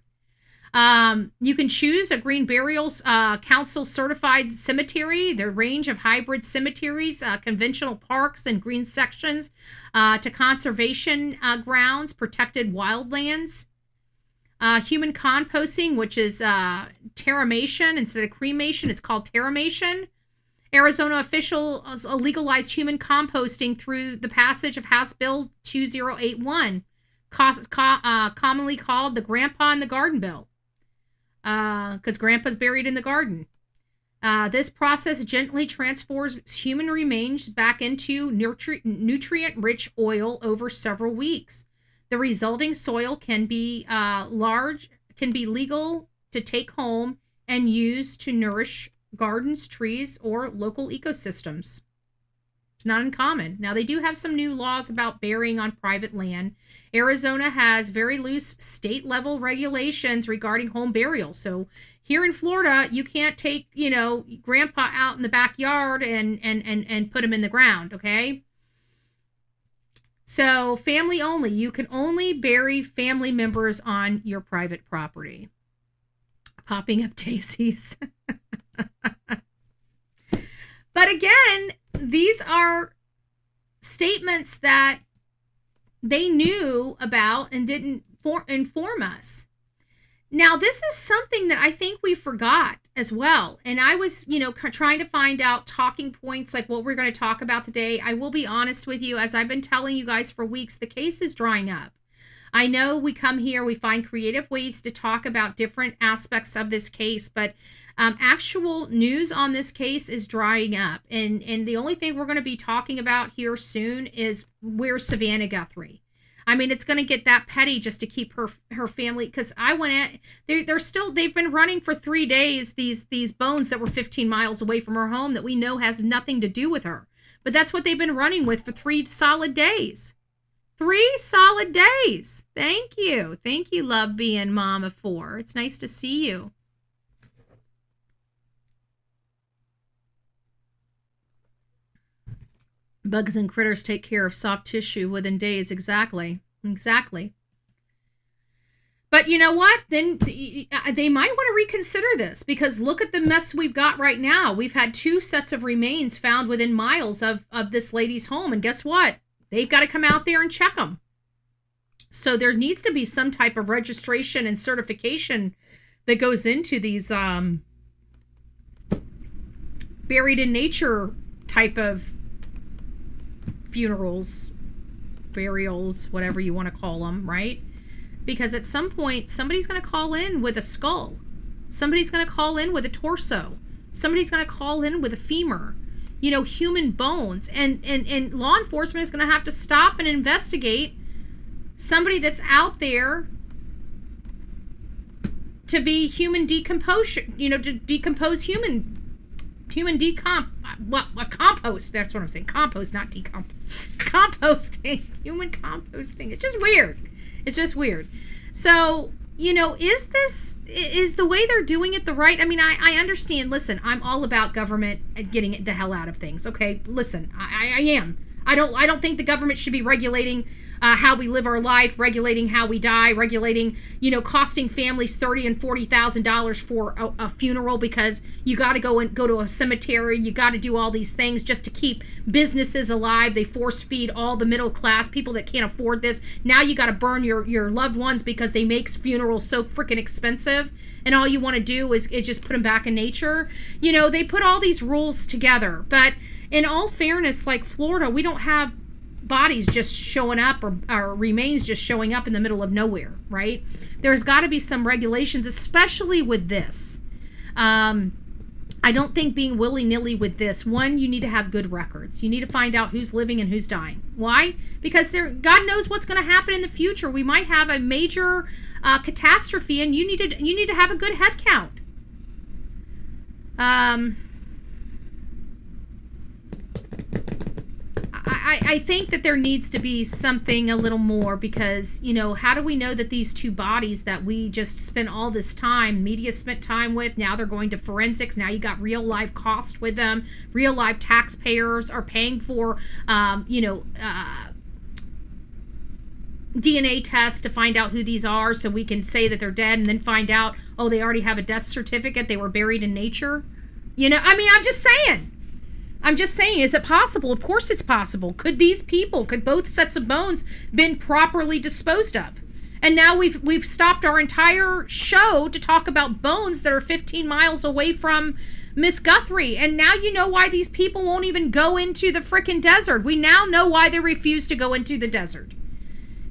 You can choose a Green Burials Council certified cemetery, the range of hybrid cemeteries, conventional parks and green sections, to conservation grounds, protected wildlands. Human composting, which is terramation instead of cremation, it's called terramation. Arizona officials legalized human composting through the passage of House Bill 2081, commonly called the Grandpa in the Garden Bill, because Grandpa's buried in the garden. This process gently transforms human remains back into nutrient-rich oil over several weeks. The resulting soil can be legal to take home and use to nourish gardens, trees, or local ecosystems. It's not uncommon. Now, they do have some new laws about burying on private land. Arizona has very loose state-level regulations regarding home burials. So here in Florida, you can't take, Grandpa out in the backyard and put him in the ground, okay? So family only. You can only bury family members on your private property. Popping up daisies. But again, these are statements that they knew about and didn't inform us. Now, this is something that I think we forgot as well. And I was, trying to find out talking points like what we're going to talk about today. I will be honest with you, as I've been telling you guys for weeks, the case is drying up. I know we come here, we find creative ways to talk about different aspects of this case, but actual news on this case is drying up. And the only thing we're going to be talking about here soon is where's Savannah Guthrie. I mean, it's going to get that petty just to keep her family, because they've been running for 3 days, these bones that were 15 miles away from her home that we know has nothing to do with her. But that's what they've been running with for 3 solid days. 3 solid days. Thank you. Thank you, love being mom of 4. It's nice to see you. Bugs and critters take care of soft tissue within days, exactly. Exactly. But you know what? Then they might want to reconsider this, because look at the mess we've got right now. We've had 2 sets of remains found within miles of this lady's home. And guess what? They've got to come out there and check them. So there needs to be some type of registration and certification that goes into these buried in nature type of funerals, burials, whatever you want to call them, right? Because at some point, somebody's going to call in with a skull. Somebody's going to call in with a torso. Somebody's going to call in with a femur. You know, human bones. And law enforcement is going to have to stop and investigate somebody that's out there to be human decomposition, you know, to decompose human compost. That's what I'm saying. Compost, not composting. Human composting. It's just weird. It's just weird. So, you know, is the way they're doing it the right? I mean, I understand. Listen, I'm all about government getting the hell out of things. Okay, listen, I am. I don't think the government should be regulating how we live our life, regulating how we die, regulating, you know, costing families $30,000 and $40,000 for a funeral, because you got to go to a cemetery. You got to do all these things just to keep businesses alive. They force feed all the middle class people that can't afford this. Now you got to burn your loved ones because they make funerals so freaking expensive. And all you want to do is just put them back in nature. You know, they put all these rules together. But in all fairness, like Florida, we don't have bodies just showing up or remains just showing up in the middle of nowhere, right? There's got to be some regulations, especially with this. I don't think being willy-nilly with this. One, you need to have good records. You need to find out who's living and who's dying. Why? Because God knows what's going to happen in the future. We might have a major catastrophe, and you need to have a good head count. I think that there needs to be something a little more, because, you know, how do we know that these 2 bodies that we just spent all this time, media spent time with, now they're going to forensics, now you got real life cost with them, real life taxpayers are paying for, DNA tests to find out who these are, so we can say that they're dead, and then find out, oh, they already have a death certificate, they were buried in nature. You know, I mean, I'm just saying, is it possible? Of course it's possible. Could both sets of bones been properly disposed of? And now we've stopped our entire show to talk about bones that are 15 miles away from Miss Guthrie. And now you know why these people won't even go into the frickin' desert. We now know why they refuse to go into the desert.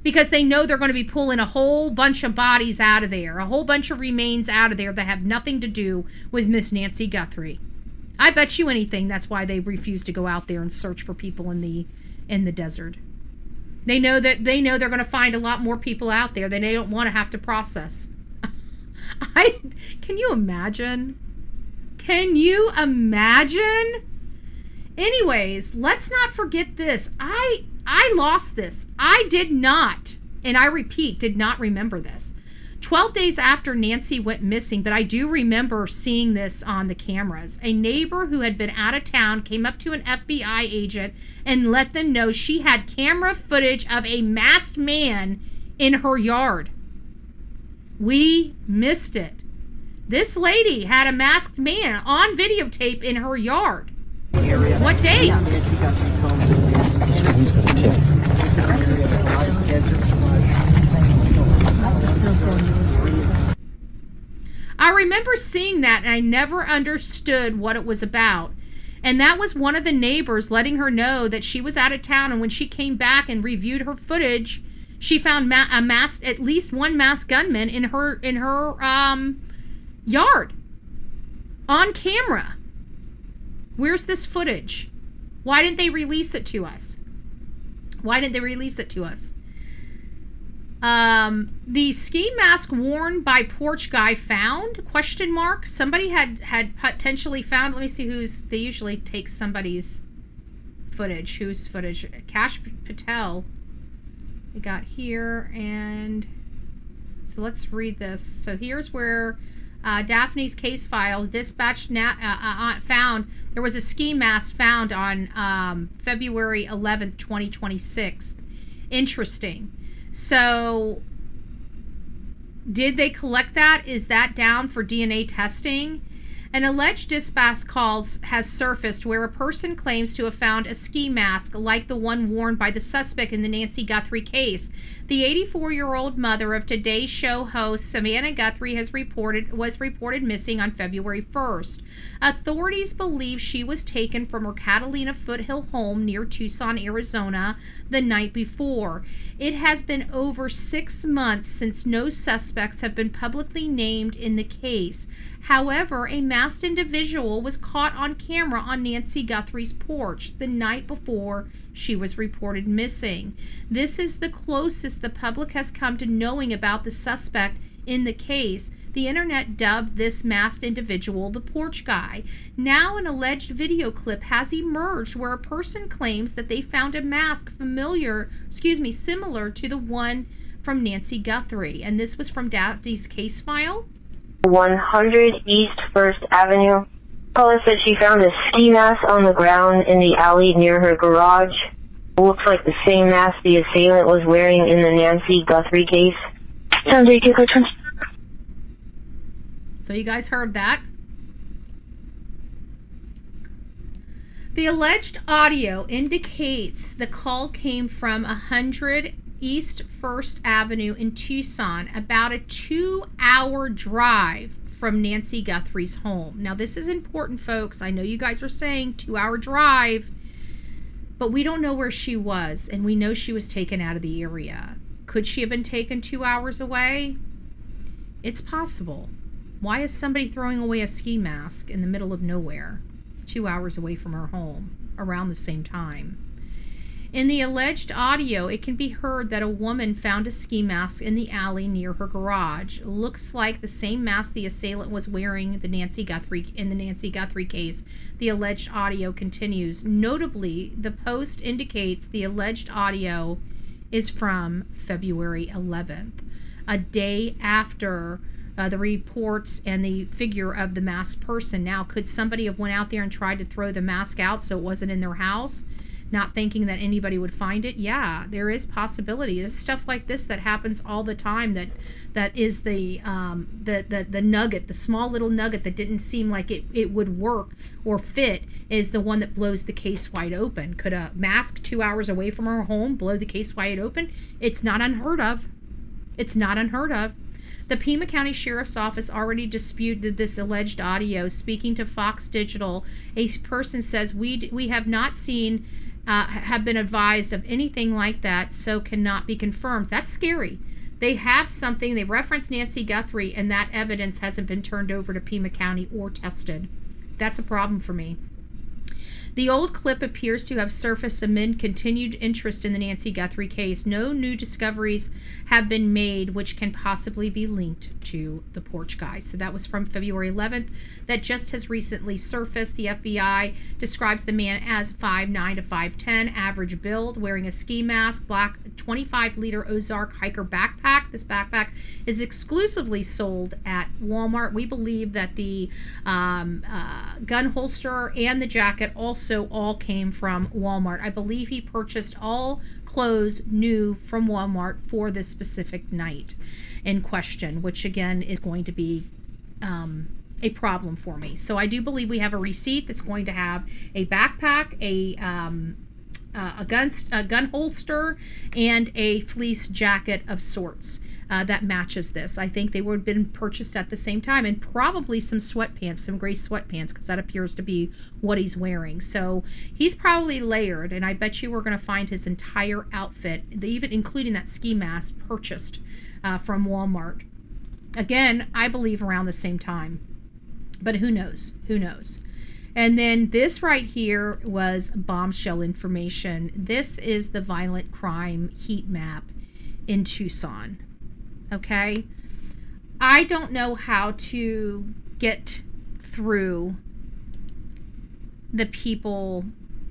Because they know they're going to be pulling a whole bunch of bodies out of there, a whole bunch of remains out of there that have nothing to do with Miss Nancy Guthrie. I bet you anything that's why they refuse to go out there and search for people in the desert. They know they're going to find a lot more people out there that they don't want to have to process. Can you imagine? Can you imagine? Anyways, let's not forget this. I lost this. I did not, and I repeat, did not remember this. 12 days after Nancy went missing, but I do remember seeing this on the cameras. A neighbor who had been out of town came up to an FBI agent and let them know she had camera footage of a masked man in her yard. We missed it. This lady had a masked man on videotape in her yard. What day? This phone's got a tip. I remember seeing that, and I never understood what it was about. And that was one of the neighbors letting her know that she was out of town, and when she came back and reviewed her footage, she found at least one masked gunman in her yard on camera. Where's this footage? Why didn't they release it to us? The ski mask worn by porch guy found? ? Somebody had potentially found. Let me see who's. They usually take somebody's footage. Whose footage? Cash Patel. We got here, and so let's read this. So here's where Daphne's case file dispatched found there was a ski mask found on February 11th, 2026. Interesting. So did they collect that? Is that down for DNA testing? An alleged dispatch call has surfaced where a person claims to have found a ski mask like the one worn by the suspect in the Nancy Guthrie case. The 84-year-old mother of Today's Show host Savannah Guthrie was reported missing on February 1st. Authorities believe she was taken from her Catalina foothill home near Tucson, Arizona, the night before. It has been over 6 months since no suspects have been publicly named in the case. However, a masked individual was caught on camera on Nancy Guthrie's porch the night before she was reported missing. This is the closest the public has come to knowing about the suspect in the case. The internet dubbed this masked individual the porch guy. Now an alleged video clip has emerged where a person claims that they found a mask similar to the one from Nancy Guthrie. And this was from Daphne's case file. 100 East 1st Avenue. Caller said she found a ski mask on the ground in the alley near her garage. Looks like the same mask the assailant was wearing in the Nancy Guthrie case. So you guys heard that. The alleged audio indicates the call came from 100 East 1st Avenue in Tucson, about a 2-hour drive from Nancy Guthrie's home. Now this is important, folks. I know you guys are saying 2-hour drive, but we don't know where she was, and we know she was taken out of the area. Could she have been taken 2 hours away? It's possible. Why is somebody throwing away a ski mask in the middle of nowhere 2 hours away from her home around the same time? In the alleged audio, it can be heard that a woman found a ski mask in the alley near her garage. It looks like the same mask the assailant was wearing in the Nancy Guthrie case. The alleged audio continues. Notably, the post indicates the alleged audio is from February 11th, a day after the reports and the figure of the masked person. Now, could somebody have went out there and tried to throw the mask out so it wasn't in their house, not thinking that anybody would find it? Yeah, there is possibility. There's stuff like this that happens all the time. That is the nugget, the small little nugget that didn't seem like it would work or fit, is the one that blows the case wide open. Could a mask 2 hours away from her home blow the case wide open? It's not unheard of. It's not unheard of. The Pima County Sheriff's Office already disputed this alleged audio. Speaking to Fox Digital, a person says, we have not seen, have been advised of anything like that, so cannot be confirmed. That's scary. They have something, they reference Nancy Guthrie, and that evidence hasn't been turned over to Pima County or tested. That's a problem for me. The old clip appears to have surfaced amid continued interest in the Nancy Guthrie case. No new discoveries have been made which can possibly be linked to the porch guy. So that was from February 11th. That just has recently surfaced. The FBI describes the man as 5'9" to 5'10", average build, wearing a ski mask, black 25-liter Ozark hiker backpack. This backpack is exclusively sold at Walmart. We believe that the gun holster and the jacket also all came from Walmart. I believe he purchased all clothes new from Walmart for this specific night in question, which again is going to be a problem for me. So I do believe we have a receipt that's going to have a backpack, a gun holster, and a fleece jacket of sorts that matches this. I think they would have been purchased at the same time, and probably some sweatpants, some gray sweatpants, because that appears to be what he's wearing. So he's probably layered, and I bet you we're going to find his entire outfit, even including that ski mask, purchased from Walmart. Again, I believe around the same time, but who knows? Who knows? And then this right here was bombshell information. This is the violent crime heat map in Tucson. Okay? I don't know how to get through the people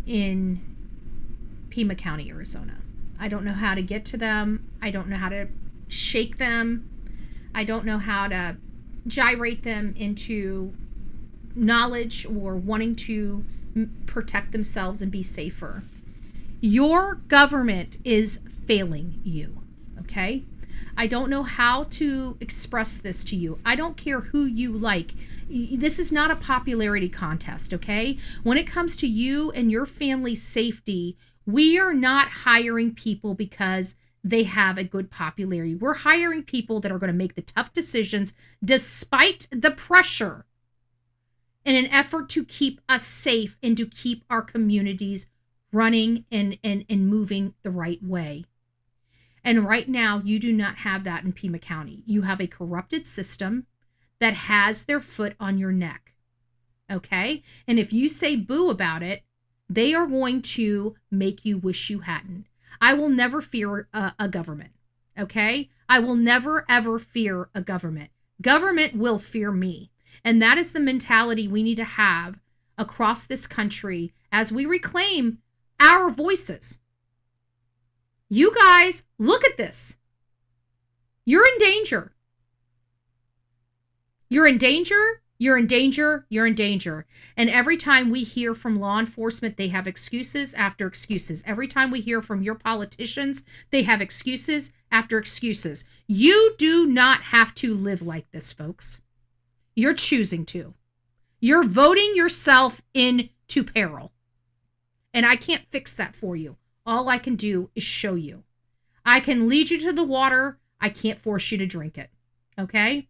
in Pima County, Arizona. I don't know how to get to them. I don't know how to shake them. I don't know how to gyrate them into knowledge or wanting to protect themselves and be safer. Your government is failing you, okay? I don't know how to express this to you. I don't care who you like. This is not a popularity contest, okay? When it comes to you and your family's safety, we are not hiring people because they have a good popularity. We're hiring people that are going to make the tough decisions despite the pressure in an effort to keep us safe and to keep our communities running and moving the right way. And right now, you do not have that in Pima County. You have a corrupted system that has their foot on your neck. Okay? And if you say boo about it, they are going to make you wish you hadn't. I will never fear a government. Okay? I will never, ever fear a government. Government will fear me. And that is the mentality we need to have across this country as we reclaim our voices. You guys, look at this. You're in danger. You're in danger. You're in danger. You're in danger. And every time we hear from law enforcement, they have excuses after excuses. Every time we hear from your politicians, they have excuses after excuses. You do not have to live like this, folks. You're choosing to. You're voting yourself into peril. And I can't fix that for you. All I can do is show you. I can lead you to the water. I can't force you to drink it. Okay?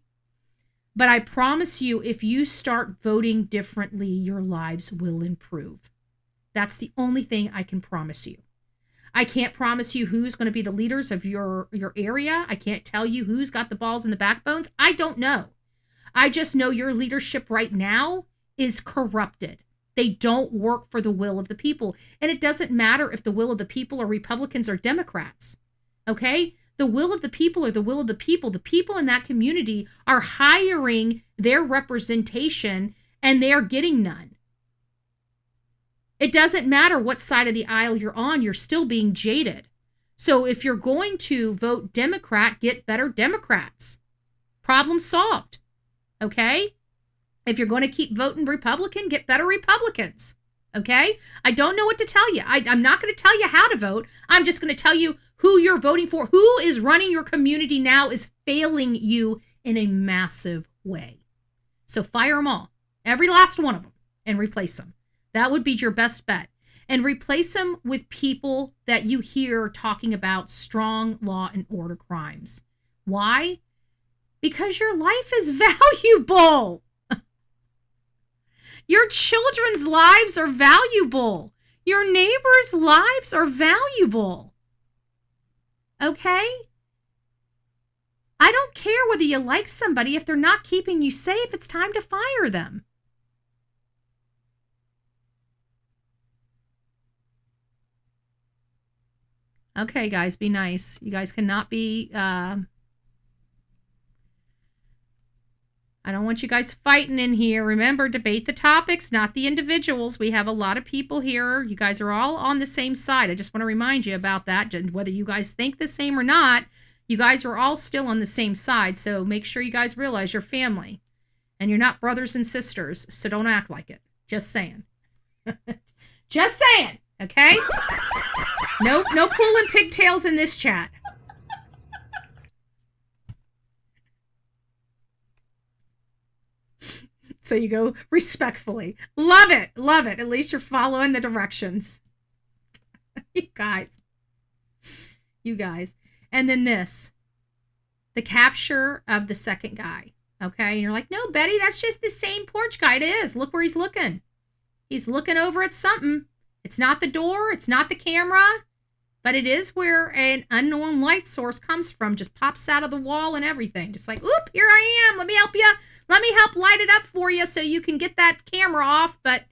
But I promise you, if you start voting differently, your lives will improve. That's the only thing I can promise you. I can't promise you who's going to be the leaders of your area. I can't tell you who's got the balls and the backbones. I don't know. I just know your leadership right now is corrupted. They don't work for the will of the people. And it doesn't matter if the will of the people are Republicans or Democrats. Okay? The will of the people are the will of the people. The people in that community are hiring their representation and they are getting none. It doesn't matter what side of the aisle you're on, you're still being jaded. So if you're going to vote Democrat, get better Democrats. Problem solved. Okay? If you're going to keep voting Republican, get better Republicans. Okay? I don't know what to tell you. I'm not going to tell you how to vote. I'm just going to tell you who you're voting for. Who is running your community now is failing you in a massive way. So fire them all. Every last one of them. And replace them. That would be your best bet. And replace them with people that you hear talking about strong law and order crimes. Why? Because your life is valuable. Your children's lives are valuable. Your neighbors' lives are valuable. Okay? I don't care whether you like somebody. If they're not keeping you safe, it's time to fire them. Okay, guys, be nice. You guys cannot be... I don't want you guys fighting in here. Remember, debate the topics, not the individuals. We have a lot of people here. You guys are all on the same side. I just want to remind you about that. Whether you guys think the same or not, you guys are all still on the same side. So make sure you guys realize you're family. And you're not brothers and sisters, so don't act like it. Just saying. Just saying, okay? No pulling pigtails in this chat. So you go respectfully. Love it. Love it. At least you're following the directions. You guys. And then this. The capture of the second guy. Okay? And you're like, no, Betty, that's just the same porch guy. It is. Look where he's looking. He's looking over at something. It's not the door. It's not the camera. But it is where an unknown light source comes from. Just pops out of the wall and everything. Just like, oop, here I am. Let me help you. Let me help light it up for you so you can get that camera off. But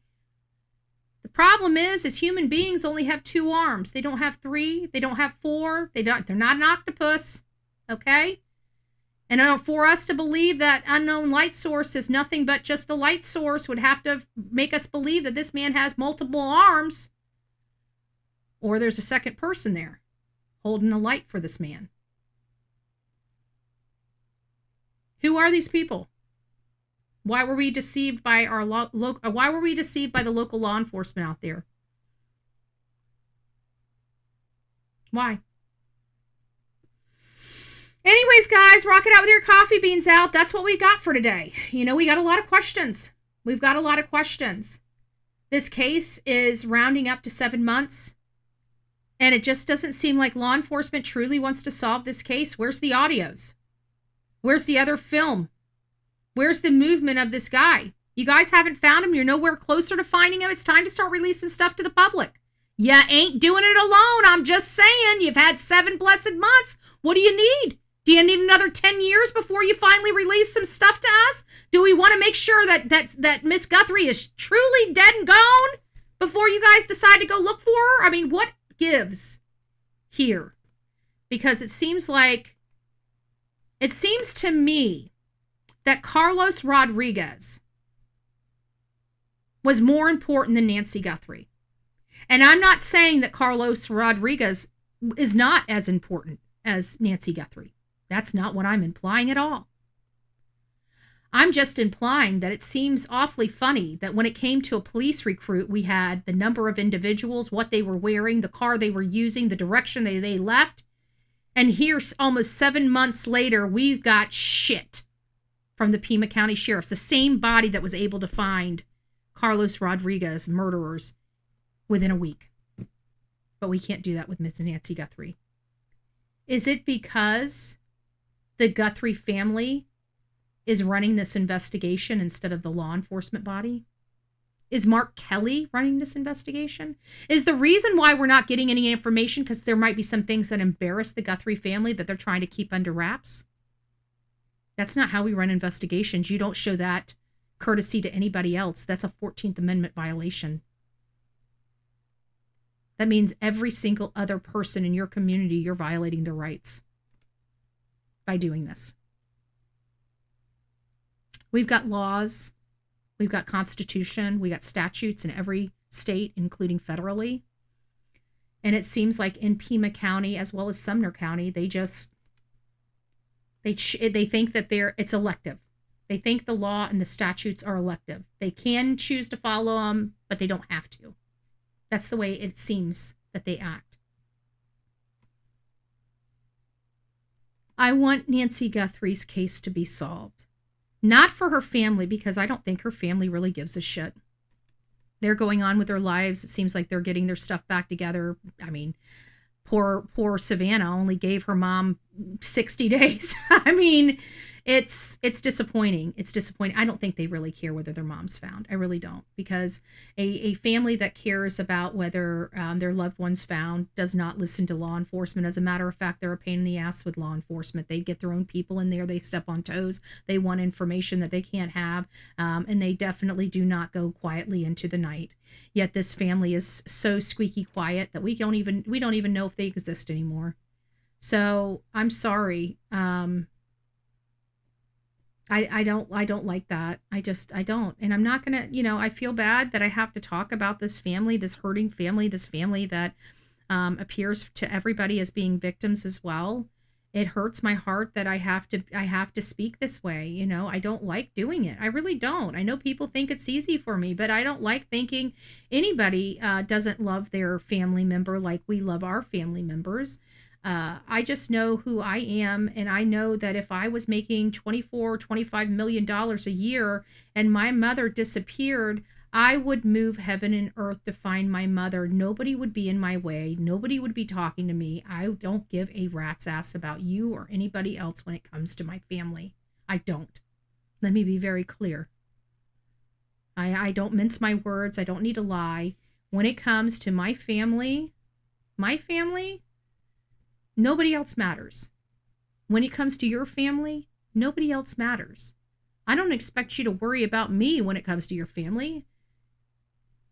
the problem is human beings only have 2 arms. They don't have 3. They don't have 4. They're not an octopus. Okay? And for us to believe that unknown light source is nothing but just a light source would have to make us believe that this man has multiple arms. Or there's a second person there holding a light for this man. Who are these people? Why were we deceived by why were we deceived by the local law enforcement out there? Why? Anyways, guys, rock it out with your coffee beans out. That's what we got for today. You know, we got a lot of questions. We've got a lot of questions. This case is rounding up to 7 months, and it just doesn't seem like law enforcement truly wants to solve this case. Where's the audios? Where's the other film? Where's the movement of this guy? You guys haven't found him. You're nowhere closer to finding him. It's time to start releasing stuff to the public. You ain't doing it alone. I'm just saying. You've had 7 blessed months. What do you need? Do you need another 10 years before you finally release some stuff to us? Do we want to make sure that Miss Guthrie is truly dead and gone before you guys decide to go look for her? I mean, what gives here? Because it seems to me that Carlos Rodriguez was more important than Nancy Guthrie. And I'm not saying that Carlos Rodriguez is not as important as Nancy Guthrie. That's not what I'm implying at all. I'm just implying that it seems awfully funny that when it came to a police recruit, we had the number of individuals, what they were wearing, the car they were using, the direction they left. And here, almost 7 months later, we've got shit from the Pima County Sheriff's, the same body that was able to find Carlos Rodriguez murderers within a week. But we can't do that with Miss Nancy Guthrie. Is it because the Guthrie family is running this investigation instead of the law enforcement body? Is Mark Kelly running this investigation? Is the reason why we're not getting any information because there might be some things that embarrass the Guthrie family that they're trying to keep under wraps? That's not how we run investigations. You don't show that courtesy to anybody else. That's a 14th Amendment violation. That means every single other person in your community, you're violating their rights by doing this. We've got laws, we've got constitution, we got statutes in every state, including federally. And it seems like in Pima County, as well as Sumner County, they think that it's elective. They think the law and the statutes are elective. They can choose to follow them, but they don't have to. That's the way it seems that they act. I want Nancy Guthrie's case to be solved. Not for her family, because I don't think her family really gives a shit. They're going on with their lives. It seems like they're getting their stuff back together. I mean, poor Savannah only gave her mom 60 days. I mean, it's disappointing. It's disappointing. I don't think they really care whether their mom's found. I really don't, because a family that cares about whether their loved one's found does not listen to law enforcement. As a matter of fact, they're a pain in the ass with law enforcement. They get their own people in there. They step on toes. They want information that they can't have, and they definitely do not go quietly into the night. Yet this family is so squeaky quiet that we don't even know if they exist anymore. So I'm sorry. I don't like that. I don't. And I'm not going to, I feel bad that I have to talk about this family, this hurting family, this family that appears to everybody as being victims as well. It hurts my heart that I have to speak this way. I don't like doing it. I really don't. I know people think it's easy for me, but I don't like thinking anybody doesn't love their family member like we love our family members. I just know who I am, and I know that if I was making $25 million a year and my mother disappeared, I would move heaven and earth to find my mother. Nobody would be in my way. Nobody would be talking to me. I don't give a rat's ass about you or anybody else when it comes to my family. I don't. Let me be very clear. I don't mince my words. I don't need to lie. When it comes to my family, nobody else matters. When it comes to your family, nobody else matters. I don't expect you to worry about me when it comes to your family.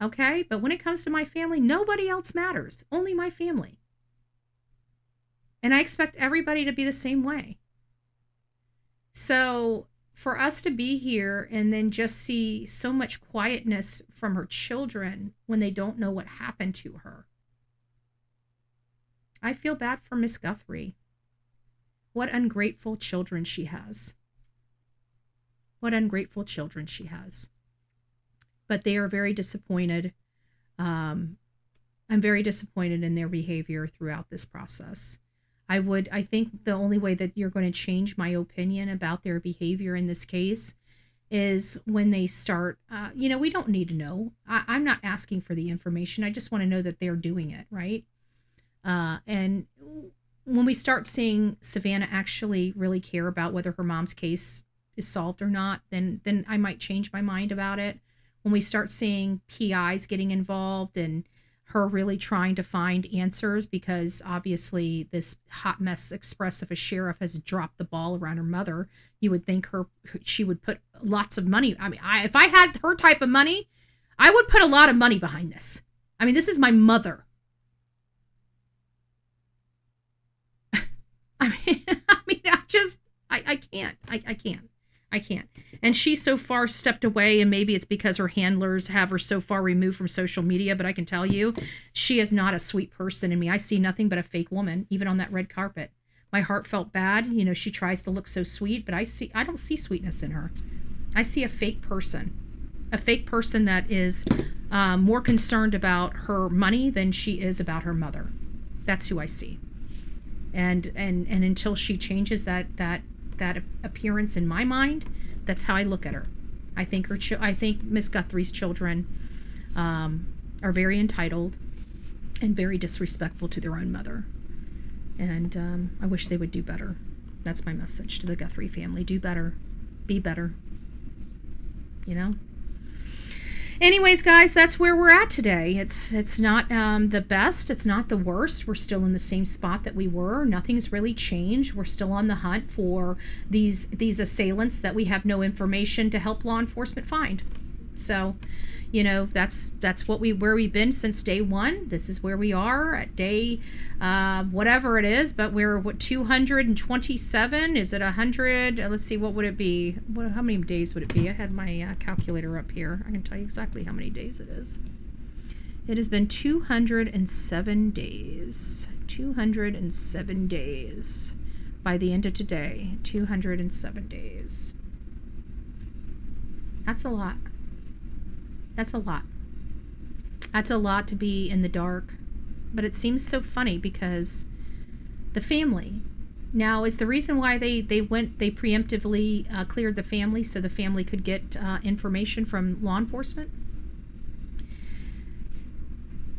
Okay? But when it comes to my family, nobody else matters. Only my family. And I expect everybody to be the same way. So for us to be here and then just see so much quietness from her children when they don't know what happened to her, I feel bad for Miss Guthrie. What ungrateful children she has. What ungrateful children she has. But they are very disappointed. I'm very disappointed in their behavior throughout this process. I think the only way that you're going to change my opinion about their behavior in this case is when they start, we don't need to know. I'm not asking for the information. I just want to know that they're doing it, right? And when we start seeing Savannah actually really care about whether her mom's case is solved or not, then I might change my mind about it. When we start seeing PIs getting involved and her really trying to find answers, because obviously this hot mess express of a sheriff has dropped the ball around her mother, you would think she would put lots of money. I mean, if I had her type of money, I would put a lot of money behind this. I mean, this is my mother. I can't. And she's so far stepped away, and maybe it's because her handlers have her so far removed from social media, but I can tell you, she is not a sweet person in me. I see nothing but a fake woman, even on that red carpet. My heart felt bad. She tries to look so sweet, but I don't see sweetness in her. I see a fake person that is more concerned about her money than she is about her mother. That's who I see. And until she changes that appearance in my mind, that's how I look at her. I think Miss Guthrie's children are very entitled and very disrespectful to their own mother. And I wish they would do better. That's my message to the Guthrie family. Do better. Be better. Anyways, guys, that's where we're at today. It's not the best. It's not the worst. We're still in the same spot that we were. Nothing's really changed. We're still on the hunt for these assailants that we have no information to help law enforcement find. So, that's where we've been since day one. This is where we are at day whatever it is, but we're 227. Is it 100? Let's see, what would it be? How many days would it be? I had my calculator up here. I can tell you exactly how many days it is. It has been 207 days. 207 days. By the end of today, 207 days. That's a lot. That's a lot. That's a lot to be in the dark. But it seems so funny because the family now is the reason why they preemptively cleared the family so the family could get information from law enforcement.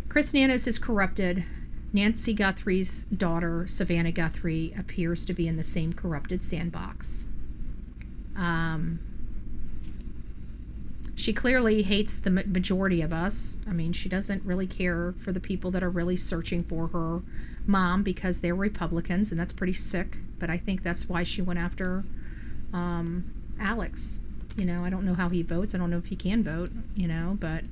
Chris Nanos is corrupted. Nancy Guthrie's daughter, Savannah Guthrie, appears to be in the same corrupted sandbox. She clearly hates the majority of us. I mean, she doesn't really care for the people that are really searching for her mom because they're Republicans, and that's pretty sick. But I think that's why she went after Alex. I don't know how he votes. I don't know if he can vote, but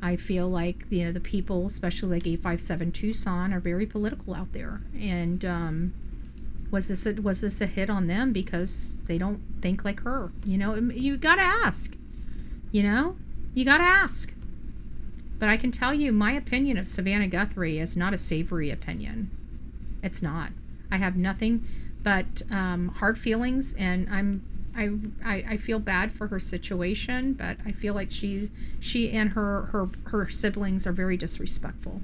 I feel like, the people, especially like 857 Tucson, are very political out there. And was this a hit on them because they don't think like her? You got to ask. You gotta ask. But I can tell you, my opinion of Savannah Guthrie is not a savory opinion. It's not. I have nothing but hard feelings, and I feel bad for her situation, but I feel like she and her siblings are very disrespectful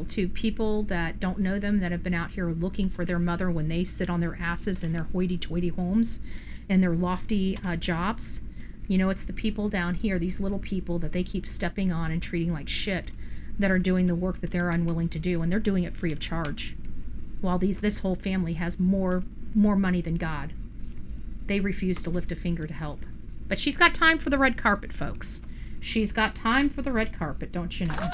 to people that don't know them, that have been out here looking for their mother when they sit on their asses in their hoity-toity homes and their lofty jobs. It's the people down here, these little people that they keep stepping on and treating like shit, that are doing the work that they're unwilling to do, and they're doing it free of charge. While this whole family has more money than God. They refuse to lift a finger to help. But she's got time for the red carpet, folks. She's got time for the red carpet, don't you know?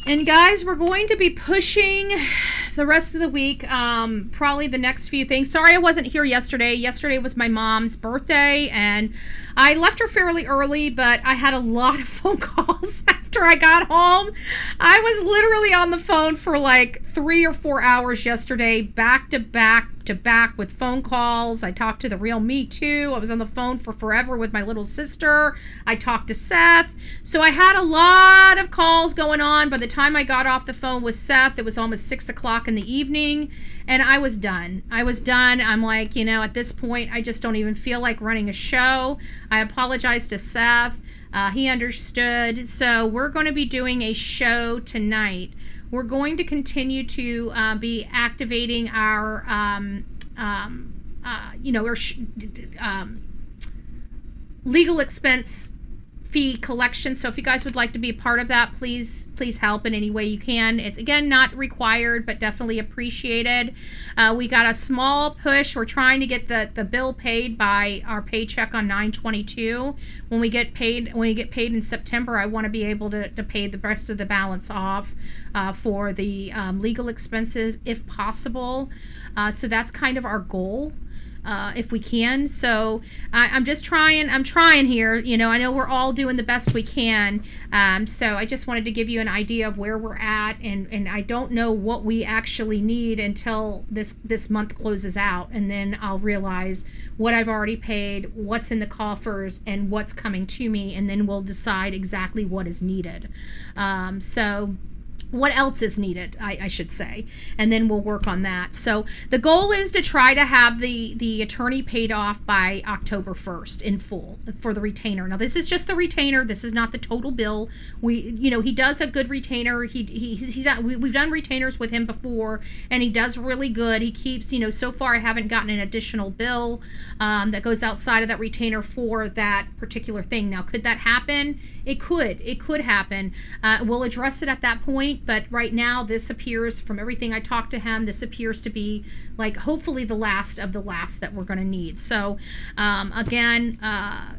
And guys, we're going to be pushing the rest of the week, probably the next few things. Sorry I wasn't here yesterday. Yesterday was my mom's birthday, and I left her fairly early, but I had a lot of phone calls after I got home. I was literally on the phone for like 3 or 4 hours yesterday, back to back to back with phone calls. I talked to the real me too. I was on the phone for forever with my little sister. I talked to Seth. So I had a lot of calls going on. By the time I got off the phone with Seth, it was almost 6 o'clock in the evening, and I was done. I'm like, at this point, I just don't even feel like running a show. I apologized to Seth. He understood. So we're going to be doing a show tonight. We're going to continue to be activating our, legal expense fee collection. So if you guys would like to be a part of that, please help in any way you can. It's, again, not required, but definitely appreciated. We got a small push. We're trying to get the bill paid by our paycheck on 9/22. When we get paid in September, I want to be able to pay the rest of the balance off for the legal expenses if possible. So that's kind of our goal. If we can. So I'm trying here. I know we're all doing the best we can. So I just wanted to give you an idea of where we're at, and I don't know what we actually need until this month closes out, and then I'll realize what I've already paid, what's in the coffers, and what's coming to me, and then we'll decide exactly what is needed. So what else is needed, I should say, and then we'll work on that. So the goal is to try to have the attorney paid off by October 1st in full for the retainer. Now this is just the retainer. This is not the total bill. He does a good retainer. We've done retainers with him before, and he does really good. He keeps, so far I haven't gotten an additional bill that goes outside of that retainer for that particular thing. Now, could that happen? It could happen. We'll address it at that point. But right now, this appears, from everything I talked to him, this appears to be like hopefully the last of the last that we're going to need. So again,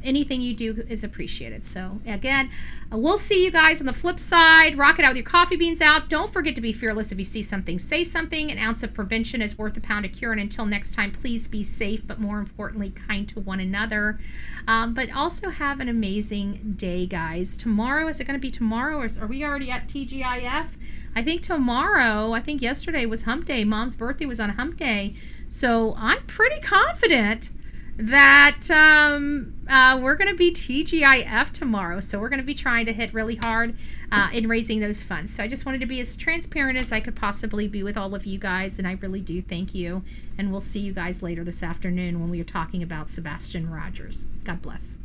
anything you do is appreciated. So again, we'll see you guys on the flip side. Rock it out with your coffee beans out. Don't forget to be fearless. If you see something, say something. An ounce of prevention is worth a pound of cure. And until next time, please be safe, but more importantly, kind to one another. But also have an amazing day, guys. Tomorrow, is it going to be tomorrow, or are we already at TGIF? I think tomorrow, I think yesterday was hump day. Mom's birthday was on hump day. So I'm pretty confident that we're going to be TGIF tomorrow. So we're going to be trying to hit really hard in raising those funds. So I just wanted to be as transparent as I could possibly be with all of you guys, and I really do thank you. And we'll see you guys later this afternoon when we are talking about Sebastian Rogers. God bless.